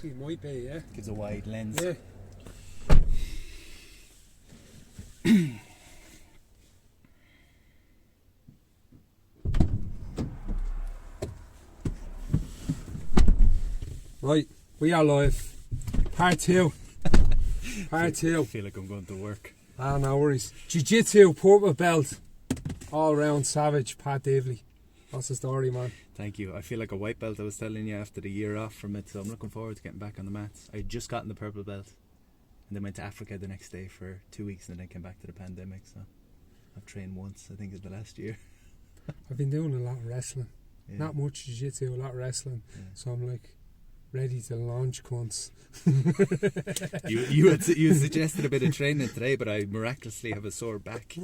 It might be, yeah. Gives a wide lens. Yeah. Right, we are live. Part 2. Part 2. I feel like I'm going to work. Ah, no worries. Jiu-jitsu, purple belt. All round savage, Pat Davley. What's the story, man? Thank you. I feel like a white belt, I was telling you, after the year off from it, so I'm looking forward to getting back on the mats. I had just gotten the purple belt and then went to Africa the next day for 2 weeks and then came back to the pandemic, so I've trained once, I think, in the last year. I've been doing a lot of wrestling. Yeah. Not much jiu-jitsu, a lot of wrestling. Yeah. So I'm like ready to launch cunts. You suggested a bit of training today, but I miraculously have a sore back,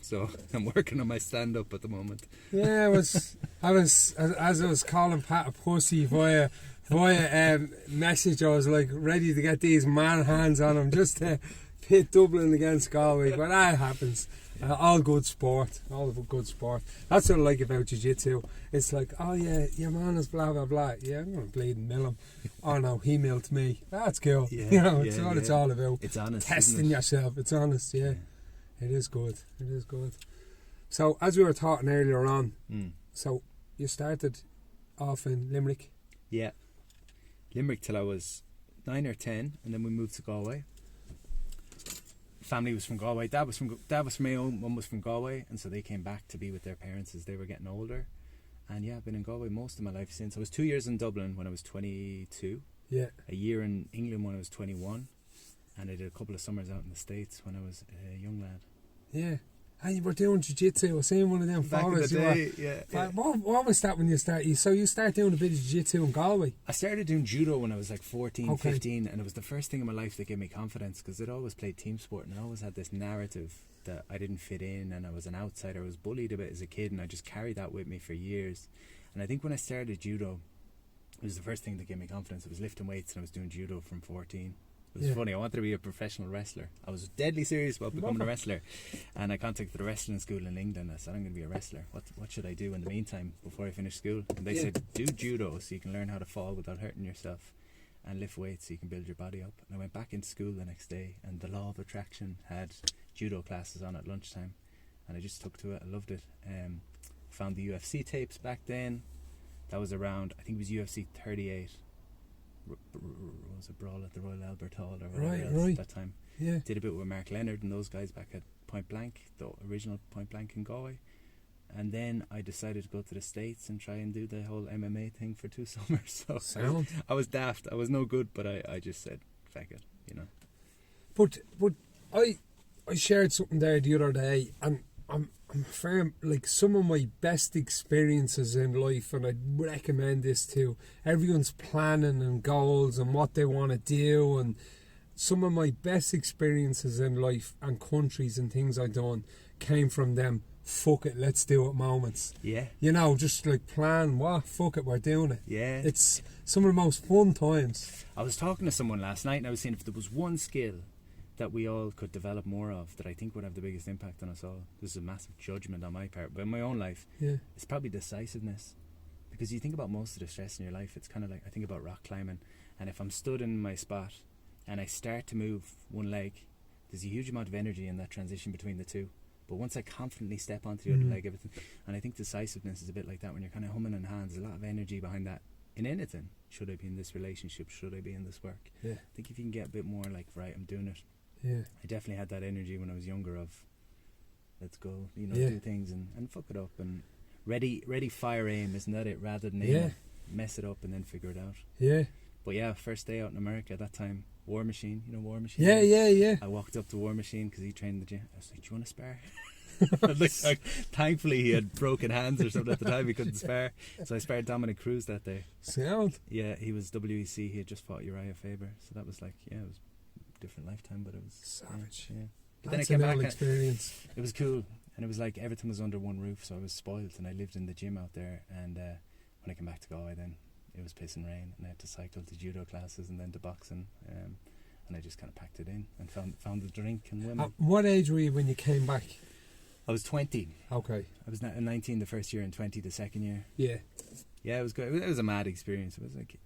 so I'm working on my stand-up at the moment. Yeah, I was as I was calling Pat a pussy via message. I was like ready to get these man hands on him just to pit Dublin against Galway, but that happens. All good sport. That's what I like about jiu-jitsu. It's like, oh yeah, your man is blah blah blah. Yeah, I'm gonna bleed and mill him. Oh no, he milled me. That's cool. Yeah, you know, it's what it's all about. It's honest, Testing yourself. It's honest. Yeah, it is good. It is good. So as we were talking earlier on, so you started off in Limerick. Yeah, Limerick till I was 9 or 10, and then we moved to Galway. Family was from Galway. Dad was from Mayo. Mum was from Galway, and so they came back to be with their parents as they were getting older. And yeah, I've been in Galway most of my life since. I was 2 years in Dublin when I was 22. Yeah. A year in England when I was 21, and I did a couple of summers out in the States when I was a young lad. Yeah. And you were doing jiu-jitsu. I was seeing one of them Back in the photos. day, yeah. What was that when you started? So you started doing a bit of jiu-jitsu in Galway? I started doing judo when I was like 14, Okay. 15, and it was the first thing in my life that gave me confidence, because I'd always played team sport and I always had this narrative that I didn't fit in and I was an outsider. I was bullied a bit as a kid, and I just carried that with me for years. And I think when I started judo, it was the first thing that gave me confidence. It was lifting weights, and I was doing judo from 14. It was funny. I wanted to be a professional wrestler. I was deadly serious about becoming a wrestler, and I contacted the wrestling school in England. I said, I'm going to be a wrestler. What should I do in the meantime before I finish school? And they said, do judo so you can learn how to fall without hurting yourself, and lift weights so you can build your body up. And I went back into school the next day, and the law of attraction had judo classes on at lunchtime, and I just took to it. I loved it. Found the UFC tapes back then. That was around, I think it was UFC 38. Was a brawl at the Royal Albert Hall or whatever else at that time. Yeah. Did a bit with Mark Leonard and those guys back at Point Blank, the original Point Blank in Galway. And then I decided to go to the States and try and do the whole MMA thing for 2 summers. So I was daft. I was no good, but I just said, fuck it, you know. But I shared something there the other day, and I'm firm, like, some of my best experiences in life, and I'd recommend this to everyone's planning and goals and what they want to do, and some of my best experiences in life and countries and things I've done came from them fuck it, let's do it moments. Yeah. You know, just like plan, fuck it, we're doing it. Yeah. It's some of the most fun times. I was talking to someone last night and I was saying if there was one skill that we all could develop more of that I think would have the biggest impact on us all, this is a massive judgment on my part, but in my own life, it's probably decisiveness. Because you think about most of the stress in your life, it's kind of like, I think about rock climbing, and if I'm stood in my spot and I start to move one leg, there's a huge amount of energy in that transition between the two. But once I confidently step onto the other leg, everything, and I think decisiveness is a bit like that when you're kind of humming in hands, there's a lot of energy behind that in anything. Should I be in this relationship? Should I be in this work? Yeah. I think if you can get a bit more like, right, I'm doing it. Yeah. I definitely had that energy when I was younger of, let's go, you know, do things and fuck it up, and ready, fire, aim, isn't that it? Rather than aim it, mess it up and then figure it out. Yeah. But yeah, first day out in America at that time, War Machine, you know War Machine? Yeah. I walked up to War Machine because he trained in the gym. I was like, do you want to spar? like, thankfully he had broken hands or something at the time, he couldn't spar. So I sparred Dominic Cruz that day. Sound? Yeah, he was WEC, he had just fought Uriah Faber. So that was like, it was a different lifetime, but it was savage. Yeah. But that's then I came back experience. It was cool, and it was like everything was under one roof, so I was spoiled, and I lived in the gym out there, and when I came back to Galway then it was piss and rain, and I had to cycle to judo classes and then to boxing, and I just kind of packed it in and found the drink and women. What age were you when you came back? I was 20. Okay. I was 19 the first year and 20 the second year. Yeah. Yeah, it was good. It was a mad experience. It was like,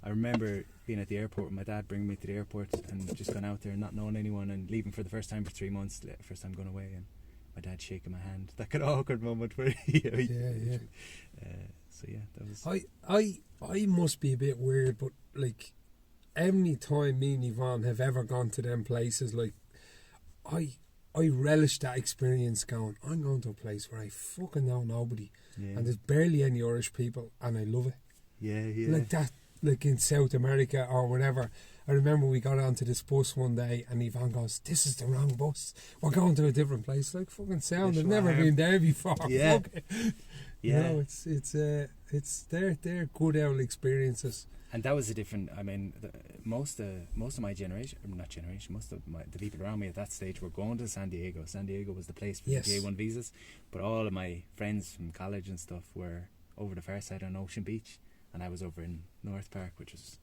I remember being at the airport with my dad, bringing me to the airport, and just going out there and not knowing anyone and leaving for the first time for 3 months, first time going away, and my dad shaking my hand. That kind of awkward moment where so yeah, that was. I must be a bit weird, but like any time me and Yvonne have ever gone to them places, like I relish that experience. Going, I'm going to a place where I fucking know nobody, and there's barely any Irish people, and I love it. Yeah. Like that, like in South America or whatever. I remember we got onto this bus one day, and Yvonne goes, "This is the wrong bus. We're going to a different place." Like fucking sound. I've never been there before. Yeah. Yeah. You know, it's they're good old experiences. And that was a different. I mean, most of my generation, not generation, most of the people around me at that stage were going to San Diego. San Diego was the place for the J1 visas. But all of my friends from college and stuff were over the far side on Ocean Beach, and I was over in North Park, which was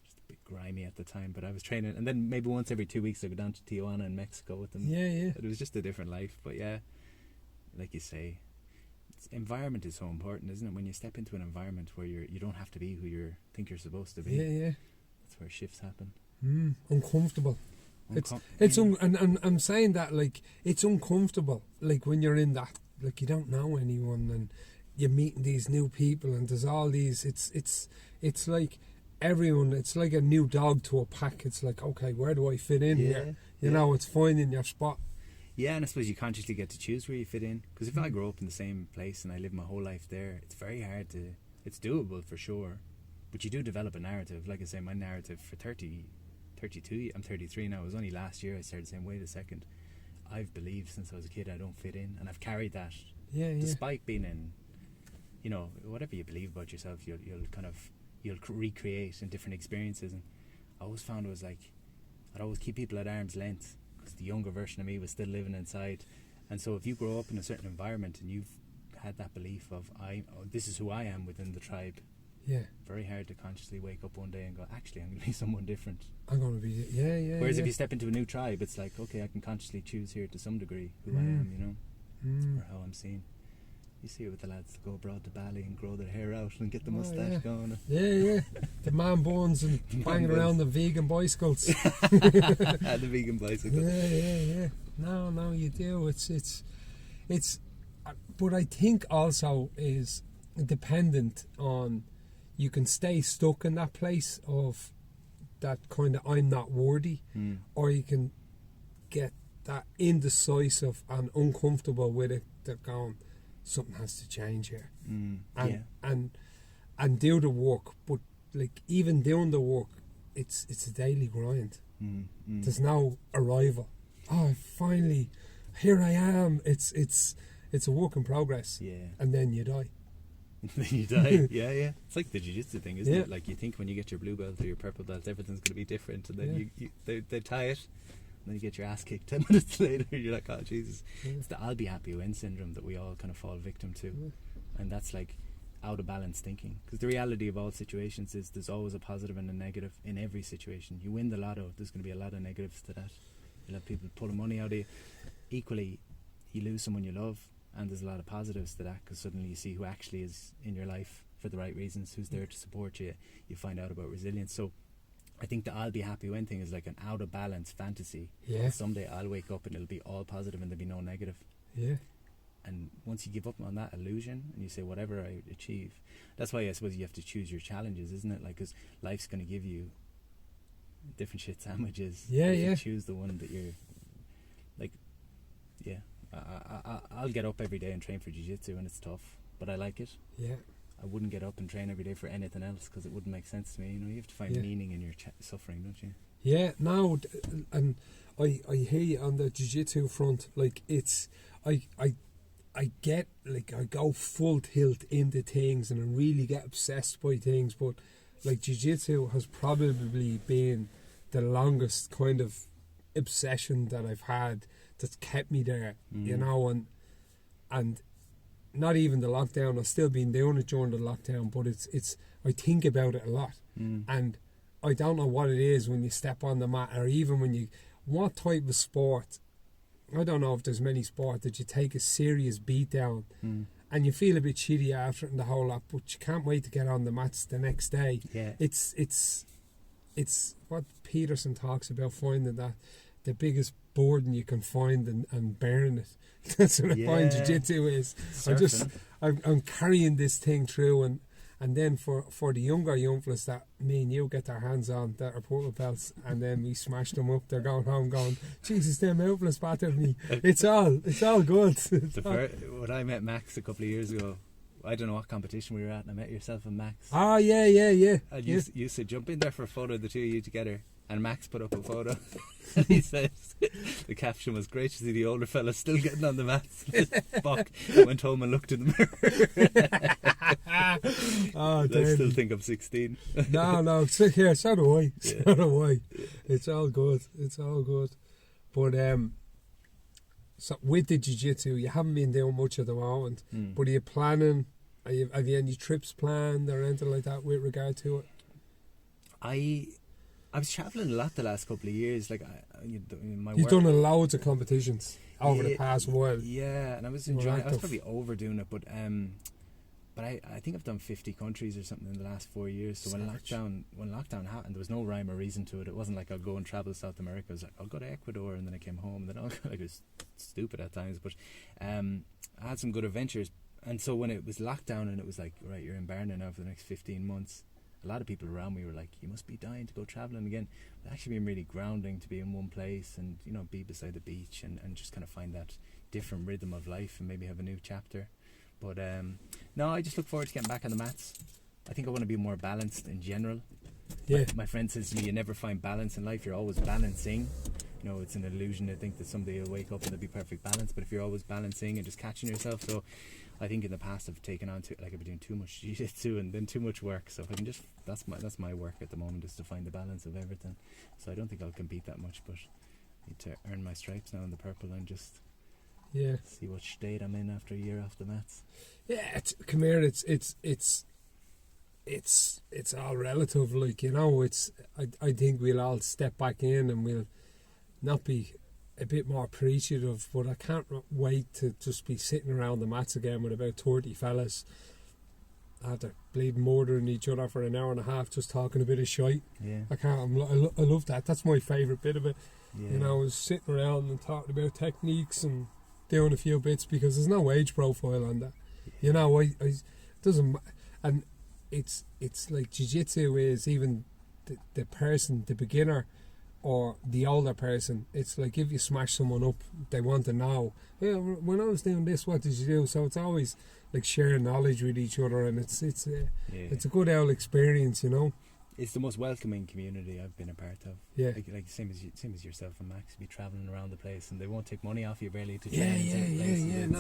just a bit grimy at the time. But I was training, and then maybe once every 2 weeks I go down to Tijuana in Mexico with them. Yeah. It was just a different life. But yeah, like you say, environment is so important, isn't it? When you step into an environment where you don't have to be who you think you're supposed to be. Yeah. That's where shifts happen. Uncomfortable. And I'm saying that like it's uncomfortable. Like when you're in that, like you don't know anyone and you're meeting these new people and there's all these. It's like everyone. It's like a new dog to a pack. It's like, okay, where do I fit in here? You know, it's finding your spot. Yeah, and I suppose you consciously get to choose where you fit in. Because if I grow up in the same place and I live my whole life there, it's very hard to... It's doable for sure, but you do develop a narrative. Like I say, my narrative for 32, I'm 33 now. It was only last year I started saying, wait a second, I've believed since I was a kid I don't fit in. And I've carried that. Despite being in, you know, whatever you believe about yourself, you'll recreate in different experiences. And I always found it was like, I'd always keep people at arm's length, because the younger version of me was still living inside. And so if you grow up in a certain environment and you've had that belief of this is who I am within the tribe, very hard to consciously wake up one day and go, actually I'm going to be someone different. I'm going to be Whereas if you step into a new tribe, it's like, okay, I can consciously choose here to some degree who I am, you know, or how I'm seen. You see it with the lads that go abroad to Bali and grow their hair out and get the moustache going. Yeah. The man buns and banging around the vegan bicycles. The vegan bicycles. Yeah. No, you do. It's. But I think also is dependent on. You can stay stuck in that place of that kind of I'm not worthy, or you can get that indecisive and uncomfortable with it. That going. Something has to change here, and do the work. But like even doing the work, it's a daily grind. There's no arrival. Oh, finally, here I am. It's a work in progress. Yeah, and then you die. Then you die. Yeah. It's like the jiu-jitsu thing, isn't it? Like you think when you get your blue belt or your purple belt, everything's going to be different, and then they tie it. And then you get your ass kicked 10 minutes later. You're like, oh Jesus. It's the I'll be happy when syndrome that we all kind of fall victim to. And that's like out of balance thinking. Because the reality of all situations is there's always a positive and a negative in every situation. You win the lotto, there's going to be a lot of negatives to that. You'll have people pulling money out of you. Equally, you lose someone you love, and there's a lot of positives to that, because suddenly you see who actually is in your life for the right reasons, who's there to support you. You find out about resilience. So I think the I'll be happy when thing is like an out of balance fantasy. Yeah. Someday I'll wake up and it'll be all positive and there'll be no negative. Yeah. And once you give up on that illusion and you say whatever I achieve, that's why I suppose you have to choose your challenges, isn't it? Like, because life's going to give you different shit sandwiches. You choose the one that you're like. I'll get up every day and train for jiu-jitsu, and it's tough, but I like it. Yeah. I wouldn't get up and train every day for anything else, because it wouldn't make sense to me. You know, you have to find meaning in your suffering, don't you? Yeah, no, and I hear you on the jiu-jitsu front. Like, it's I get, like, I go full tilt into things and I really get obsessed by things, but like jiu-jitsu has probably been the longest kind of obsession that I've had that's kept me there, you know, and not even the lockdown. I've still been doing it during the lockdown, but it's I think about it a lot, and I don't know what it is when you step on the mat, or even when you, what type of sport. I don't know if there's many sports that you take a serious beat down, and you feel a bit shitty after it and the whole lot, but you can't wait to get on the mats the next day. Yeah. It's what Peterson talks about, finding that the biggest burden you can find and bearing it. That's what I find jiu-jitsu is. I'm carrying this thing through, and then for the younger young fellas that me and you get our hands on that are purple belts, and then we smash them up, they're going home going, Jesus, them out fellas battered me. It's all good. When I met Max a couple of years ago, I don't know what competition we were at, and I met yourself and Max. Oh, yeah. And you used to jump in there for a photo of the two of you together, and Max put up a photo, and he says, the caption was, great to see the older fella still getting on the mats. Fuck. I went home and looked in the mirror. I still think I'm 16. No, sit here, so do I. Yeah. So do I. It's all good. But so with the jiu-jitsu, you haven't been doing much at the moment, but are you planning, have you any trips planned or anything like that with regard to it? I was travelling a lot the last couple of years. Like You've done loads of competitions over the past while. Yeah, and I was enjoying. I was probably overdoing it, but I think I've done 50 countries or something in the last 4 years. So when lockdown happened, there was no rhyme or reason to it. It wasn't like I'll go and travel South America. I was like, I'll go to Ecuador, and then I came home. And then it was stupid at times, but I had some good adventures. And so when it was lockdown and it was like, right, you're in Barna now for the next 15 months. A lot of people around me were like, you must be dying to go travelling again. It's actually been really grounding to be in one place and, be beside the beach and just kind of find that different rhythm of life and maybe have a new chapter. But no, I just look forward to getting back on the mats. I think I want to be more balanced in general. Yeah. My friend says to me, you never find balance in life, you're always balancing. It's an illusion to think that someday you'll wake up and there'll be perfect balance, but if you're always balancing and just catching yourself. So I think in the past I've taken on I've been doing too much jiu-jitsu and then too much work. So if I can just, that's my work at the moment, is to find the balance of everything. So I don't think I'll compete that much, but I need to earn my stripes now in the purple and just see what state I'm in after a year off the mats. Yeah, come here. It's all relative. Like I think we'll all step back in and we'll not be a bit more appreciative, but I can't wait to just be sitting around the mats again with about 30 fellas after bleeding murdering each other for an hour and a half, just talking a bit of shite. Yeah. I love that. That's my favourite bit of it. Yeah. I was sitting around and talking about techniques and doing a few bits because there's no age profile on that. Yeah. I doesn't, and it's like jiu-jitsu is even the person, the beginner or the older person. It's like if you smash someone up, they want to know, when I was doing this, what did you do? So it's always like sharing knowledge with each other, and it's a good old experience, It's the most welcoming community I've been a part of. Yeah, like same as yourself and Max. Be travelling around the place, and they won't take money off you barely to train.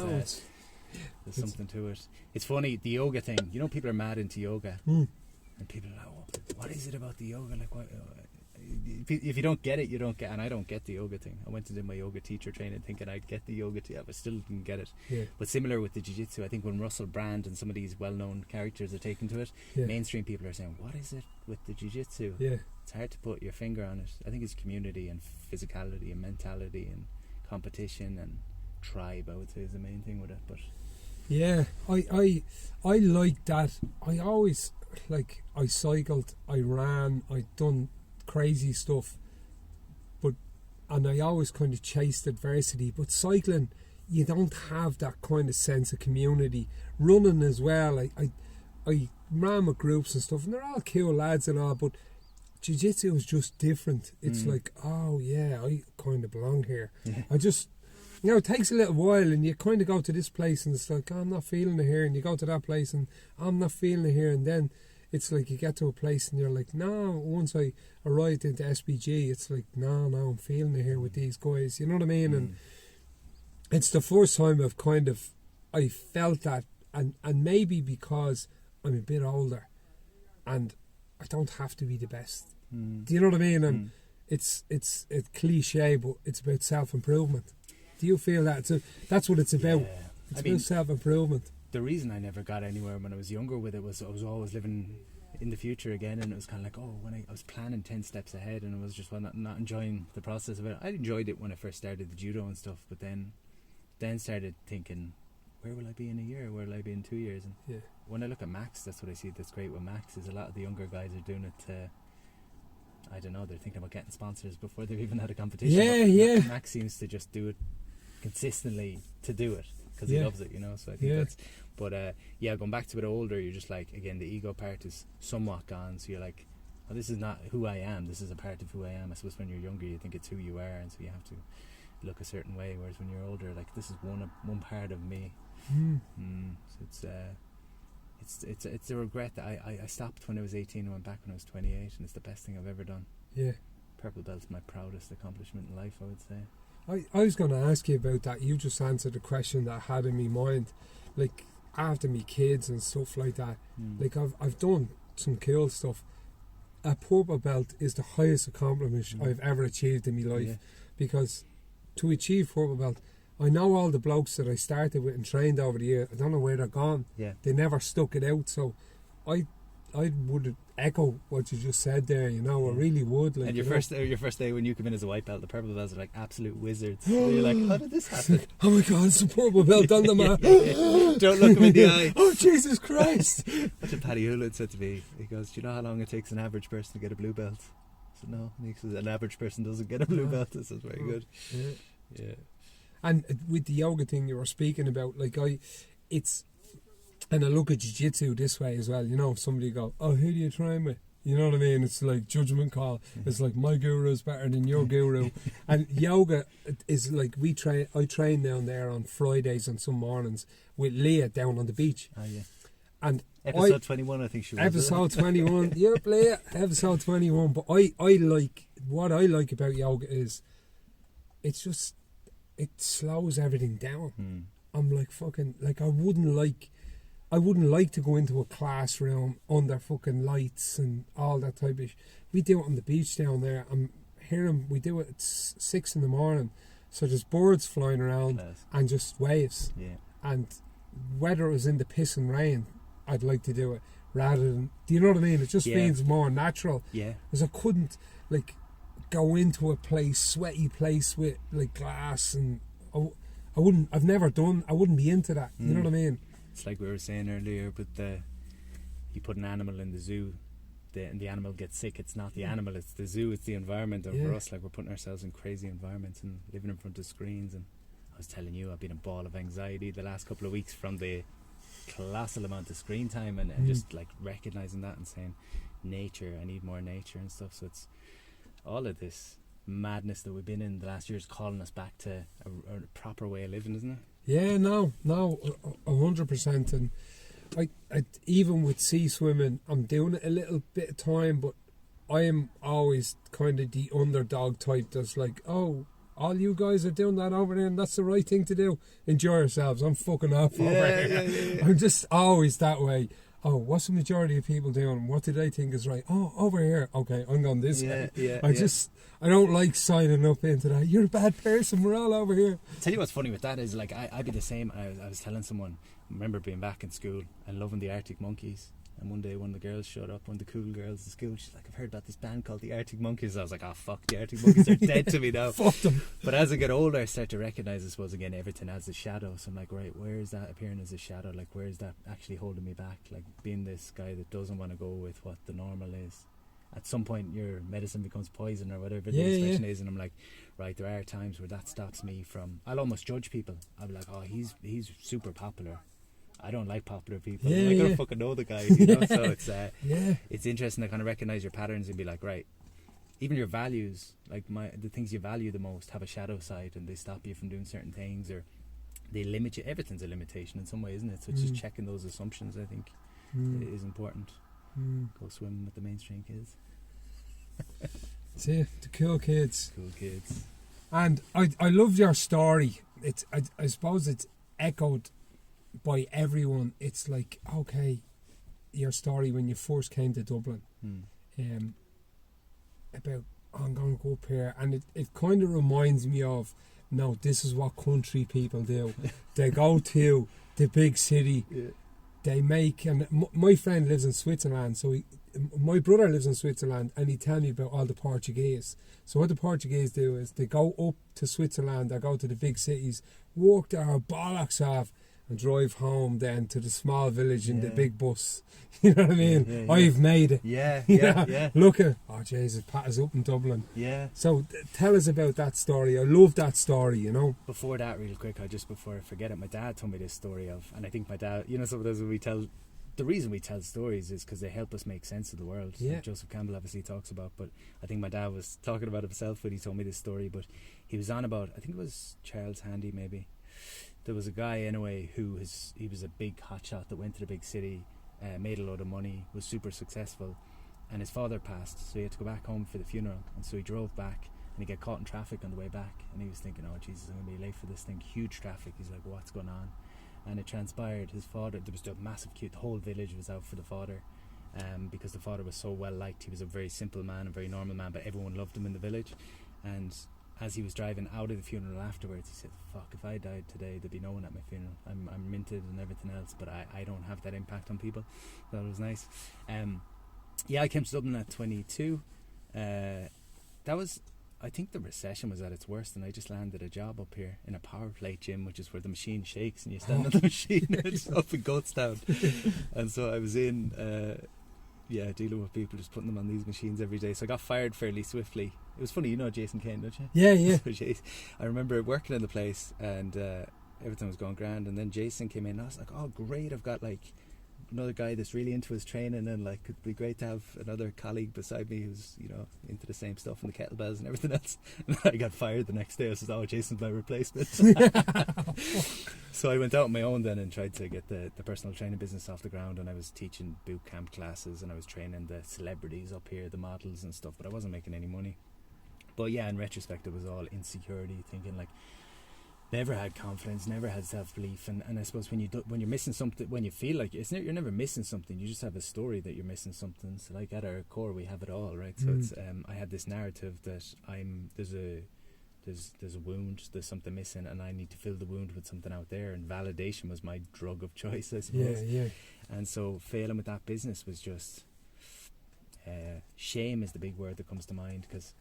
There's something to it. It's funny, the yoga thing. People are mad into yoga, and people are like, oh, what is it about the yoga? Like, what? If you don't get it, you don't get. And I don't get the yoga thing. I went to do my yoga teacher training thinking I'd get the yoga thing, but still didn't get it. Yeah. But similar with the jiu-jitsu, I think when Russell Brand and some of these well-known characters are taken to it, mainstream people are saying, what is it with the jiu-jitsu? Yeah. It's hard to put your finger on it. I think it's community and physicality and mentality and competition and tribe, I would say, is the main thing with it. But yeah, I like that. I always, I cycled, I ran, I done crazy stuff, and I always kind of chased adversity. But cycling, you don't have that kind of sense of community. Running as well, I ran with groups and stuff, and they're all cool lads and all, but jiu-jitsu is just different. It's like, oh yeah, I kind of belong here. I just, it takes a little while, and you kind of go to this place and it's like, oh, I'm not feeling it here, and you go to that place and I'm not feeling it here, and then it's like you get to a place and you're like, no, once I arrived into SBG, it's like, no, I'm feeling it here with these guys, you know what I mean? And it's the first time I felt that, and maybe because I'm a bit older and I don't have to be the best. Do you know what I mean? And it's a cliche, but it's about self-improvement. Do you feel that? So that's what it's about. Yeah. It's about self-improvement. The reason I never got anywhere when I was younger with it was I was always living in the future again, and it was kind of like, when I was planning 10 steps ahead, and I was just not enjoying the process of it. I enjoyed it when I first started the judo and stuff, but then started thinking, where will I be in a year? Where will I be in 2 years? And Yeah. when I look at Max, that's what I see that's great with Max, is a lot of the younger guys are doing it to, I don't know, they're thinking about getting sponsors before they've even had a competition. Yeah, but yeah. Max seems to just do it consistently to do it, because he Yeah. loves it, you know, so I think Yeah. that's, but yeah, going back to it older, you're just like, again, the ego part is somewhat gone, so you're like, oh, this is not who I am, this is a part of who I am. I suppose when you're younger you think it's who you are, and so you have to look a certain way, whereas when you're older, like, this is one part of me. So it's a regret that I stopped when I was 18 and went back when I was 28, and it's the best thing I've ever done. Yeah. Purple belt's my proudest accomplishment in life, I would say. I was going to ask you about that. You just answered the question that I had in my mind. Like, after me kids and stuff like that, like, I've done some cool stuff. A purple belt is the highest accomplishment I've ever achieved in my life, because to achieve purple belt, I know all the blokes that I started with and trained over the year, I don't know where they're gone. Yeah. They never stuck it out, so I would echo what you just said there, you know. I really would. Like, and your first day when you come in as a white belt, the purple belts are like absolute wizards. You're like, how did this happen? Oh my God, it's a purple belt on the map. Don't look him in the eye. Oh Jesus Christ. That's what Paddy Hewlett said to me. He goes, do you know how long it takes an average person to get a blue belt? I said, no. And he says, an average person doesn't get a blue belt. This is very good. Yeah. And with the yoga thing you were speaking about, like, and I look at jiu-jitsu this way as well, you know. Somebody go, oh, who do you train with? You know what I mean? It's like judgment call. It's like, my guru is better than your guru. And yoga is like, I train down there on Fridays and some mornings with Leah down on the beach. Oh yeah. And episode 21, I think she was. Episode 21. Yep, Leah. Episode 21. But I like, what I like about yoga is, it's just, it slows everything down. I'm like, fucking, like, I wouldn't like to go into a classroom under fucking lights and all that type of We do it on the beach down there. I'm hearing we do it at 6 in the morning, so there's birds flying around and just waves. Yeah. And whether it was in the piss and rain, I'd like to do it rather than, do you know what I mean? It just feels more natural. Yeah. Because I couldn't, like, go into a sweaty place with, like, glass, and I wouldn't be into that. You know what I mean? It's like we were saying earlier, but you put an animal in the zoo, and the animal gets sick. It's not the animal, it's the zoo, it's the environment. And for us, like, we're putting ourselves in crazy environments and living in front of screens. And I was telling you, I've been a ball of anxiety the last couple of weeks from the colossal amount of screen time, and just like recognising that and saying, nature, I need more nature and stuff. So it's all of this madness that we've been in the last year is calling us back to a proper way of living, isn't it? Yeah, no, 100%. And I even with sea swimming, I'm doing it a little bit of time, but I am always kind of the underdog type that's like, oh, all you guys are doing that over there, and that's the right thing to do. Enjoy yourselves. I'm fucking off over here. Yeah. I'm just always that way. Oh, what's the majority of people doing? What do they think is right? Oh, over here. Okay, I'm going this way. I don't like signing up into that. You're a bad person. We're all over here. Tell you what's funny with that is, like, I'd be the same. I was telling someone, I remember being back in school and loving the Arctic Monkeys. And one day one of the girls showed up, one of the cool girls at school. She's like, I've heard about this band called the Arctic Monkeys. I was like, oh fuck, the Arctic Monkeys are dead to me now. Fuck them. But as I get older, I start to recognise, I suppose, again, everything as a shadow. So I'm like, right, where is that appearing as a shadow? Like, where is that actually holding me back? Like, being this guy that doesn't want to go with what the normal is. At some point, your medicine becomes poison or whatever the expression is. And I'm like, right, there are times where that stops me from... I'll almost judge people. I'll be like, oh, he's super popular. I don't like popular people. I'm gonna fucking know the guy, you know. So it's interesting to kind of recognise your patterns and be like, right, even your values, like the things you value the most, have a shadow side, and they stop you from doing certain things, or they limit you. Everything's a limitation in some way, isn't it? So just checking those assumptions, I think, is important. Go swimming with the mainstream kids. See, the cool kids. Cool kids. And I loved your story. It's I suppose it's echoed by everyone. It's like, okay, your story when you first came to Dublin, about, oh, I'm going to go up here, and it kind of reminds me of, no, this is what country people do. They go to the big city, they make, and my friend lives in Switzerland, so my brother lives in Switzerland, and he tell me about all the Portuguese. So what the Portuguese do is they go up to Switzerland, they go to the big cities, work their bollocks off, and drive home then to the small village in the big bus. You know what I mean? I've made it. Yeah. Look at, oh Jesus, Pat is up in Dublin. Yeah. So tell us about that story. I love that story, you know. Before that, real quick, before I forget it, my dad told me this story of, and I think my dad, you know, sometimes when we tell, the reason we tell stories is because they help us make sense of the world. Yeah. Like Joseph Campbell obviously talks about, but I think my dad was talking about himself when he told me this story, but he was on about, I think it was Charles Handy maybe. There was a guy anyway he was a big hotshot that went to the big city, made a load of money, was super successful, and his father passed, so he had to go back home for the funeral, and so he drove back, and he got caught in traffic on the way back, and he was thinking, oh Jesus, I'm going to be late for this thing, huge traffic. He's like, what's going on? And it transpired his father, there was a massive queue, the whole village was out for the father, because the father was so well liked. He was a very simple man, a very normal man, but everyone loved him in the village. And as he was driving out of the funeral afterwards, he said, fuck, if I died today, there'd be no one at my funeral. I'm minted and everything else, but I don't have that impact on people. That was nice. I came to Dublin at 22. That was, I think the recession was at its worst, and I just landed a job up here in a power plate gym, which is where the machine shakes and you stand on the machine and it's up in Goatstown. And so I was in dealing with people, just putting them on these machines every day. So I got fired fairly swiftly. It was funny, you know Jason Kane, don't you? Yeah. So I remember working in the place, and everything was going grand, and then Jason came in and I was like, oh great, I've got like another guy that's really into his training, and like it'd be great to have another colleague beside me who's, you know, into the same stuff and the kettlebells and everything else. And I got fired the next day. I said, oh, Jason's my replacement. So I went out on my own then and tried to get the personal training business off the ground, and I was teaching boot camp classes, and I was training the celebrities up here, the models and stuff, but I wasn't making any money. But yeah, in retrospect, it was all insecurity, thinking like, never had confidence, never had self-belief, and I suppose when you're missing something, when you feel like you're never missing something, you just have a story that you're missing something. So like at our core, we have it all, right? So it's I had this narrative that there's a wound, there's something missing, and I need to fill the wound with something out there. And validation was my drug of choice, I suppose. Yeah. And so failing with that business was just shame is the big word that comes to mind, because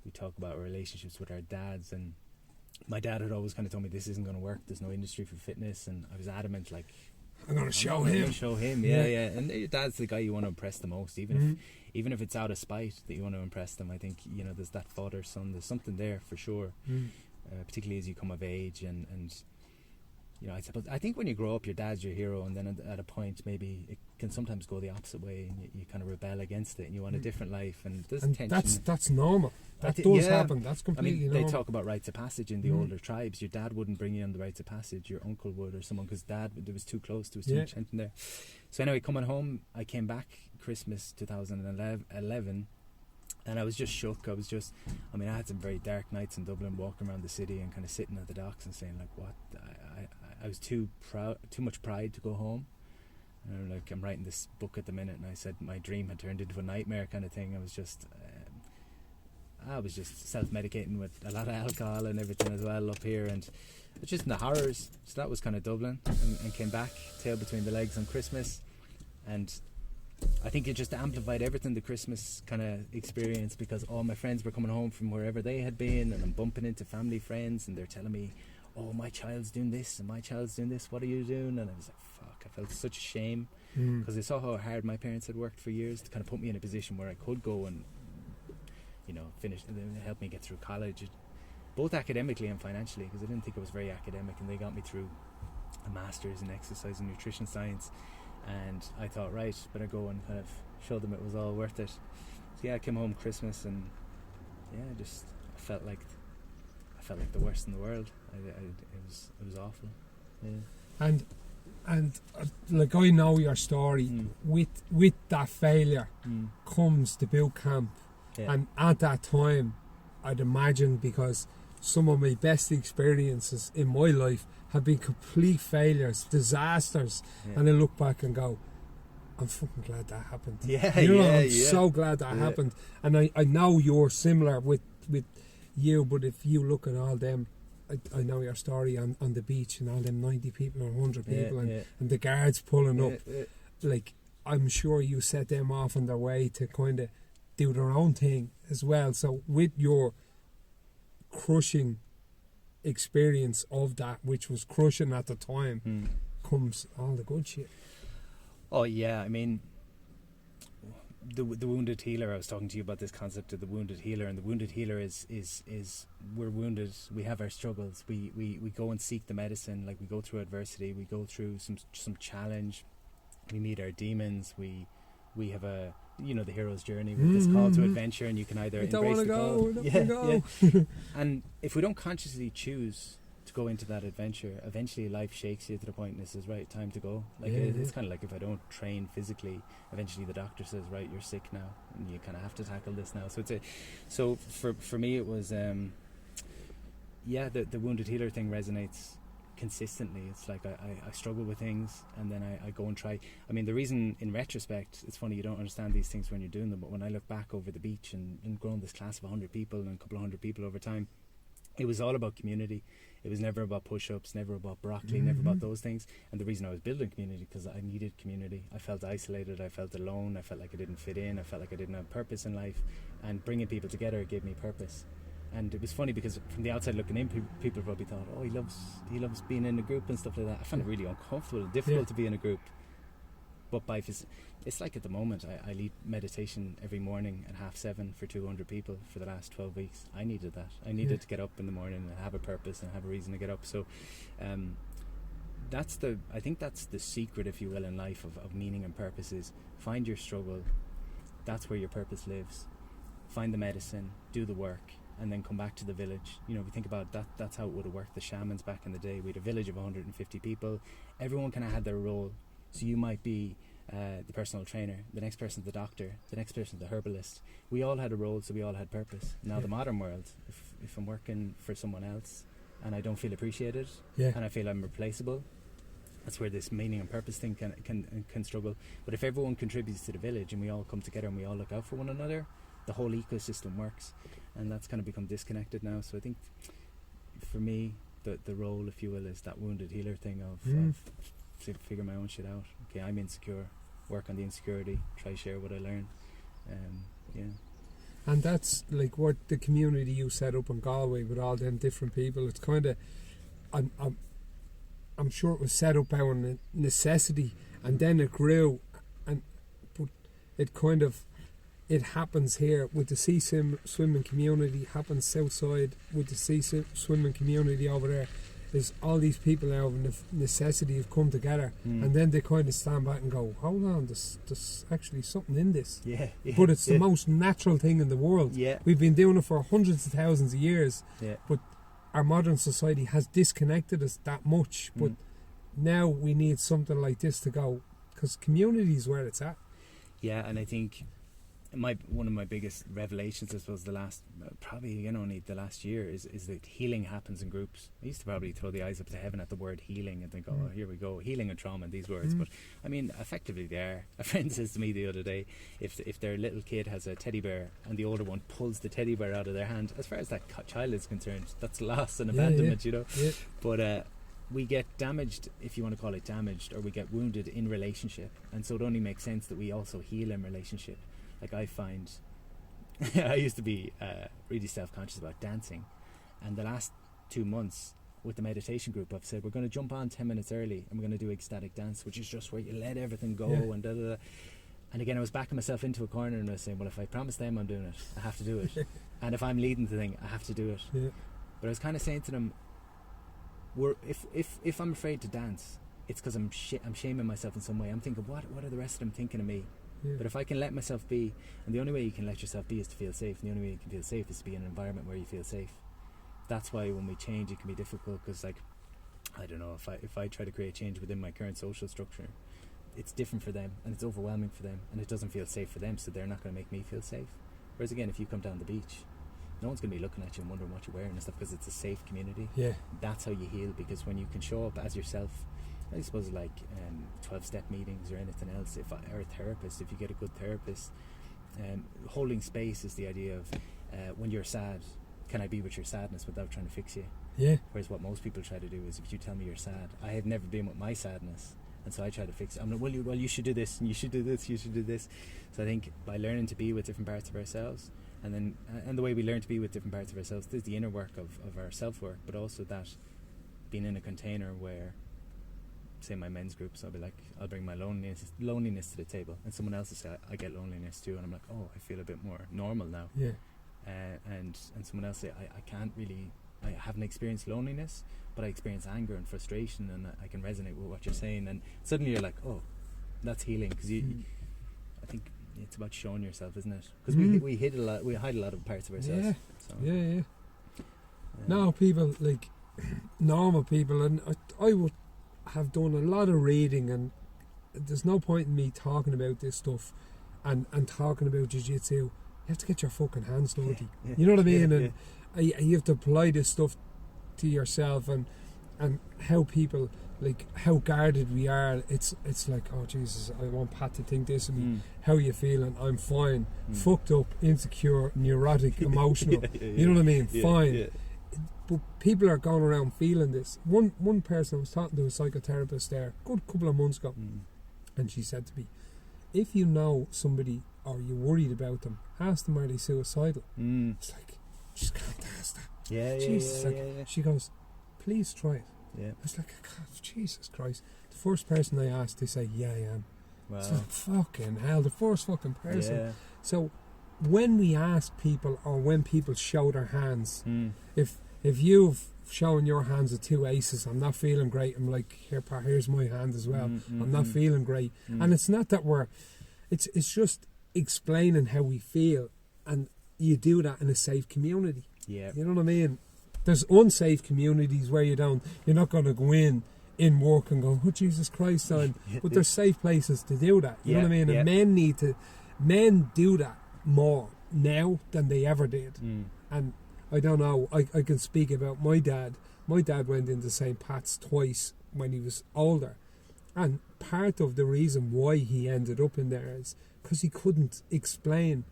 we talk about our relationships with our dads, and my dad had always kind of told me this isn't going to work, there's no industry for fitness, and I was adamant like, I'm going to show him. Yeah. And your dad's the guy you want to impress the most, even if it's out of spite that you want to impress them. I think, you know, there's that father son, there's something there for sure, particularly as you come of age, and you know, I think when you grow up, your dad's your hero, and then at a point maybe it can sometimes go the opposite way, and you kind of rebel against it, and you want a different life, and there's tension. That's normal. That does happen. That's completely normal. They talk about rites of passage in the older tribes. Your dad wouldn't bring you on the rites of passage. Your uncle would, or someone, because dad, there was too close. There was too much tension there. So anyway, coming home, I came back Christmas 2011, and I was just shook. I had some very dark nights in Dublin, walking around the city and kind of sitting at the docks and saying like, what? I was too much pride to go home. And I'm writing this book at the minute, and I said my dream had turned into a nightmare kind of thing. I was just self-medicating with a lot of alcohol and everything as well up here, and it's just in the horrors. So that was kind of Dublin, and came back, tail between the legs on Christmas, and I think it just amplified everything, the Christmas kind of experience, because all my friends were coming home from wherever they had been, and I'm bumping into family friends, and they're telling me, oh, my child's doing this and my child's doing this, what are you doing? And I was like, fuck, I felt such shame, because I saw how hard my parents had worked for years to kind of put me in a position where I could go and, you know, finish, and help me get through college, both academically and financially, because I didn't think I was very academic, and they got me through a master's in exercise and nutrition science, and I thought, right, better go and kind of show them it was all worth it. So yeah, I came home Christmas, and yeah, I felt like the worst in the world. It was awful. Yeah. And like, I know your story. With that failure comes the boot camp, and at that time, I'd imagine, because some of my best experiences in my life have been complete failures, disasters, and I look back and go, I'm fucking glad that happened. I'm so glad that happened. And I know you're similar with you, but if you look at all them, I know your story on the beach, and all them 90 people or 100 people, and the guards pulling up, like, I'm sure you set them off on their way to kind of do their own thing as well. So with your crushing experience of that, which was crushing at the time, comes all the good shit. Oh yeah, I mean, the wounded healer. I was talking to you about this concept of the wounded healer, and the wounded healer is we're wounded. We have our struggles. We go and seek the medicine. Like, we go through adversity. We go through some challenge. We meet our demons. We have a, you know, the hero's journey with this call to adventure, and you can either embrace the call. Yeah. And if we don't consciously choose to go into that adventure, eventually life shakes you to the point and says, right, time to go. Like, it's kind of like if I don't train physically, eventually the doctor says, right, you're sick now, and you kind of have to tackle this now. So for me it was the wounded healer thing resonates consistently. It's like I struggle with things, and then I go and try. I mean, the reason, in retrospect, it's funny, you don't understand these things when you're doing them, but when I look back over the beach and grown this class of 100 people and a couple of hundred people over time, it was all about community. It was never about push-ups, never about broccoli, never about those things. And the reason I was building community, because I needed community. I felt isolated, I felt alone, I felt like I didn't fit in, I felt like I didn't have purpose in life. And bringing people together gave me purpose. And it was funny because from the outside looking in, people probably thought, oh, he loves being in a group and stuff like that. I found it really uncomfortable and difficult to be in a group. But it's like at the moment, I lead meditation every morning at 7:30 for 200 people for the last 12 weeks. I needed that. I needed to get up in the morning and have a purpose and have a reason to get up. So I think that's the secret, if you will, in life of meaning and purpose, is find your struggle. That's where your purpose lives. Find the medicine, do the work, and then come back to the village. You know, if you think about that, that's how it would have worked. The shamans back in the day, we had a village of 150 people. Everyone kind of had their role. So you might be the personal trainer, the next person's the doctor, the next person's the herbalist. We all had a role, so we all had purpose. Now the modern world, if I'm working for someone else and I don't feel appreciated and I feel I'm replaceable, that's where this meaning and purpose thing can struggle. But if everyone contributes to the village and we all come together and we all look out for one another, the whole ecosystem works. And that's kind of become disconnected now. So I think for me, the role, if you will, is that wounded healer thing of to figure my own shit out. Okay, I'm insecure, work on the insecurity, try share what I learn. And that's like what the community you set up in Galway with all them different people. It's kind of, I'm sure it was set up out of necessity, and then it grew, but it kind of, it happens here with the sea swimming community, happens south side with the sea swimming community over there. There's all these people now of necessity have come together, and then they kind of stand back and go, hold on, there's actually something in this. But it's the most natural thing in the world. We've been doing it for hundreds of thousands of years, but our modern society has disconnected us that much. But now we need something like this to go, because community is where it's at. Yeah, and I think one of my biggest revelations, I suppose, the last only the last year is that healing happens in groups. I used to probably throw the eyes up to heaven at the word healing and think, oh, here we go, healing and trauma and these words. But I mean, effectively they are. A friend says to me the other day, if their little kid has a teddy bear and the older one pulls the teddy bear out of their hand, as far as that child is concerned, that's loss and abandonment, you know. But we get damaged, if you want to call it damaged, or we get wounded in relationship, and so it only makes sense that we also heal in relationship. Like, I find I used to be really self-conscious about dancing, and the last 2 months with the meditation group I've said we're going to jump on 10 minutes early and we're going to do ecstatic dance, which is just where you let everything go and da-da-da. And again, I was backing myself into a corner and I was saying, well, if I promise them I'm doing it, I have to do it. And if I'm leading the thing, I have to do it. But I was kind of saying to them, if I'm afraid to dance, it's because I'm shaming myself in some way. I'm thinking, what are the rest of them thinking of me? But if I can let myself be, and the only way you can let yourself be is to feel safe, and the only way you can feel safe is to be in an environment where you feel safe. That's why when we change, it can be difficult, because, like, I don't know, if I try to create change within my current social structure, it's different for them and it's overwhelming for them and it doesn't feel safe for them, so they're not going to make me feel safe. Whereas again, if you come down the beach, no one's going to be looking at you and wondering what you're wearing and stuff, because it's a safe community. That's how you heal, because when you can show up as yourself, I suppose, like 12-step meetings or anything else, or a therapist, if you get a good therapist, holding space is the idea of when you're sad, can I be with your sadness without trying to fix you? Whereas what most people try to do is, if you tell me you're sad, I have never been with my sadness, and so I try to fix it. I'm like, well, you should do this, and you should do this, you should do this. So I think by learning to be with different parts of ourselves, And the way we learn to be with different parts of ourselves, there's the inner work of our self-work, but also that being in a container where, say my men's groups, I'll bring my loneliness to the table, and someone else will say I get loneliness too, and I'm like, oh, I feel a bit more normal now. Yeah. And someone else say I haven't experienced loneliness, but I experience anger and frustration, and I can resonate with what you're saying, and suddenly you're like, oh, that's healing, because I think it's about showing yourself, isn't it? Because we hide a lot of parts of ourselves. Yeah. So, Yeah. Now people, like normal people, and I would have done a lot of reading, and there's no point in me talking about this stuff and talking about jiu-jitsu. You have to get your fucking hands dirty. Yeah. You know what I mean? Yeah. And you have to apply this stuff to yourself, and how people, like how guarded we are. It's like, oh Jesus, I want Pat to think this of me. How you feeling? I'm fine. Fucked up, insecure, neurotic, emotional. You know what I mean? Fine. Yeah. But people are going around feeling this. One person, I was talking to a psychotherapist there a good couple of months ago, and she said to me, if you know somebody or you're worried about them, ask them, are they suicidal? It's like, just can't ask that. Yeah. Jesus. She goes, please try it. Yeah. I was like, God, Jesus Christ. The first person I asked, they say, yeah, I am. Wow. It's like, fucking hell, the first fucking person. Yeah. So when we ask people, or when people show their hands, if you've shown your hands with 2 aces, I'm not feeling great, I'm like, here, Pat, here's my hand as well. I'm not feeling great. And it's not that it's just explaining how we feel, and you do that in a safe community. Yeah. You know what I mean? There's unsafe communities where you're not going to go in work and go, oh Jesus Christ, but there's safe places to do that. You know what I mean? And men do that more now than they ever did. And I don't know, I can speak about my dad. My dad went into St. Pat's twice when he was older, and part of the reason why he ended up in there is because he couldn't explain,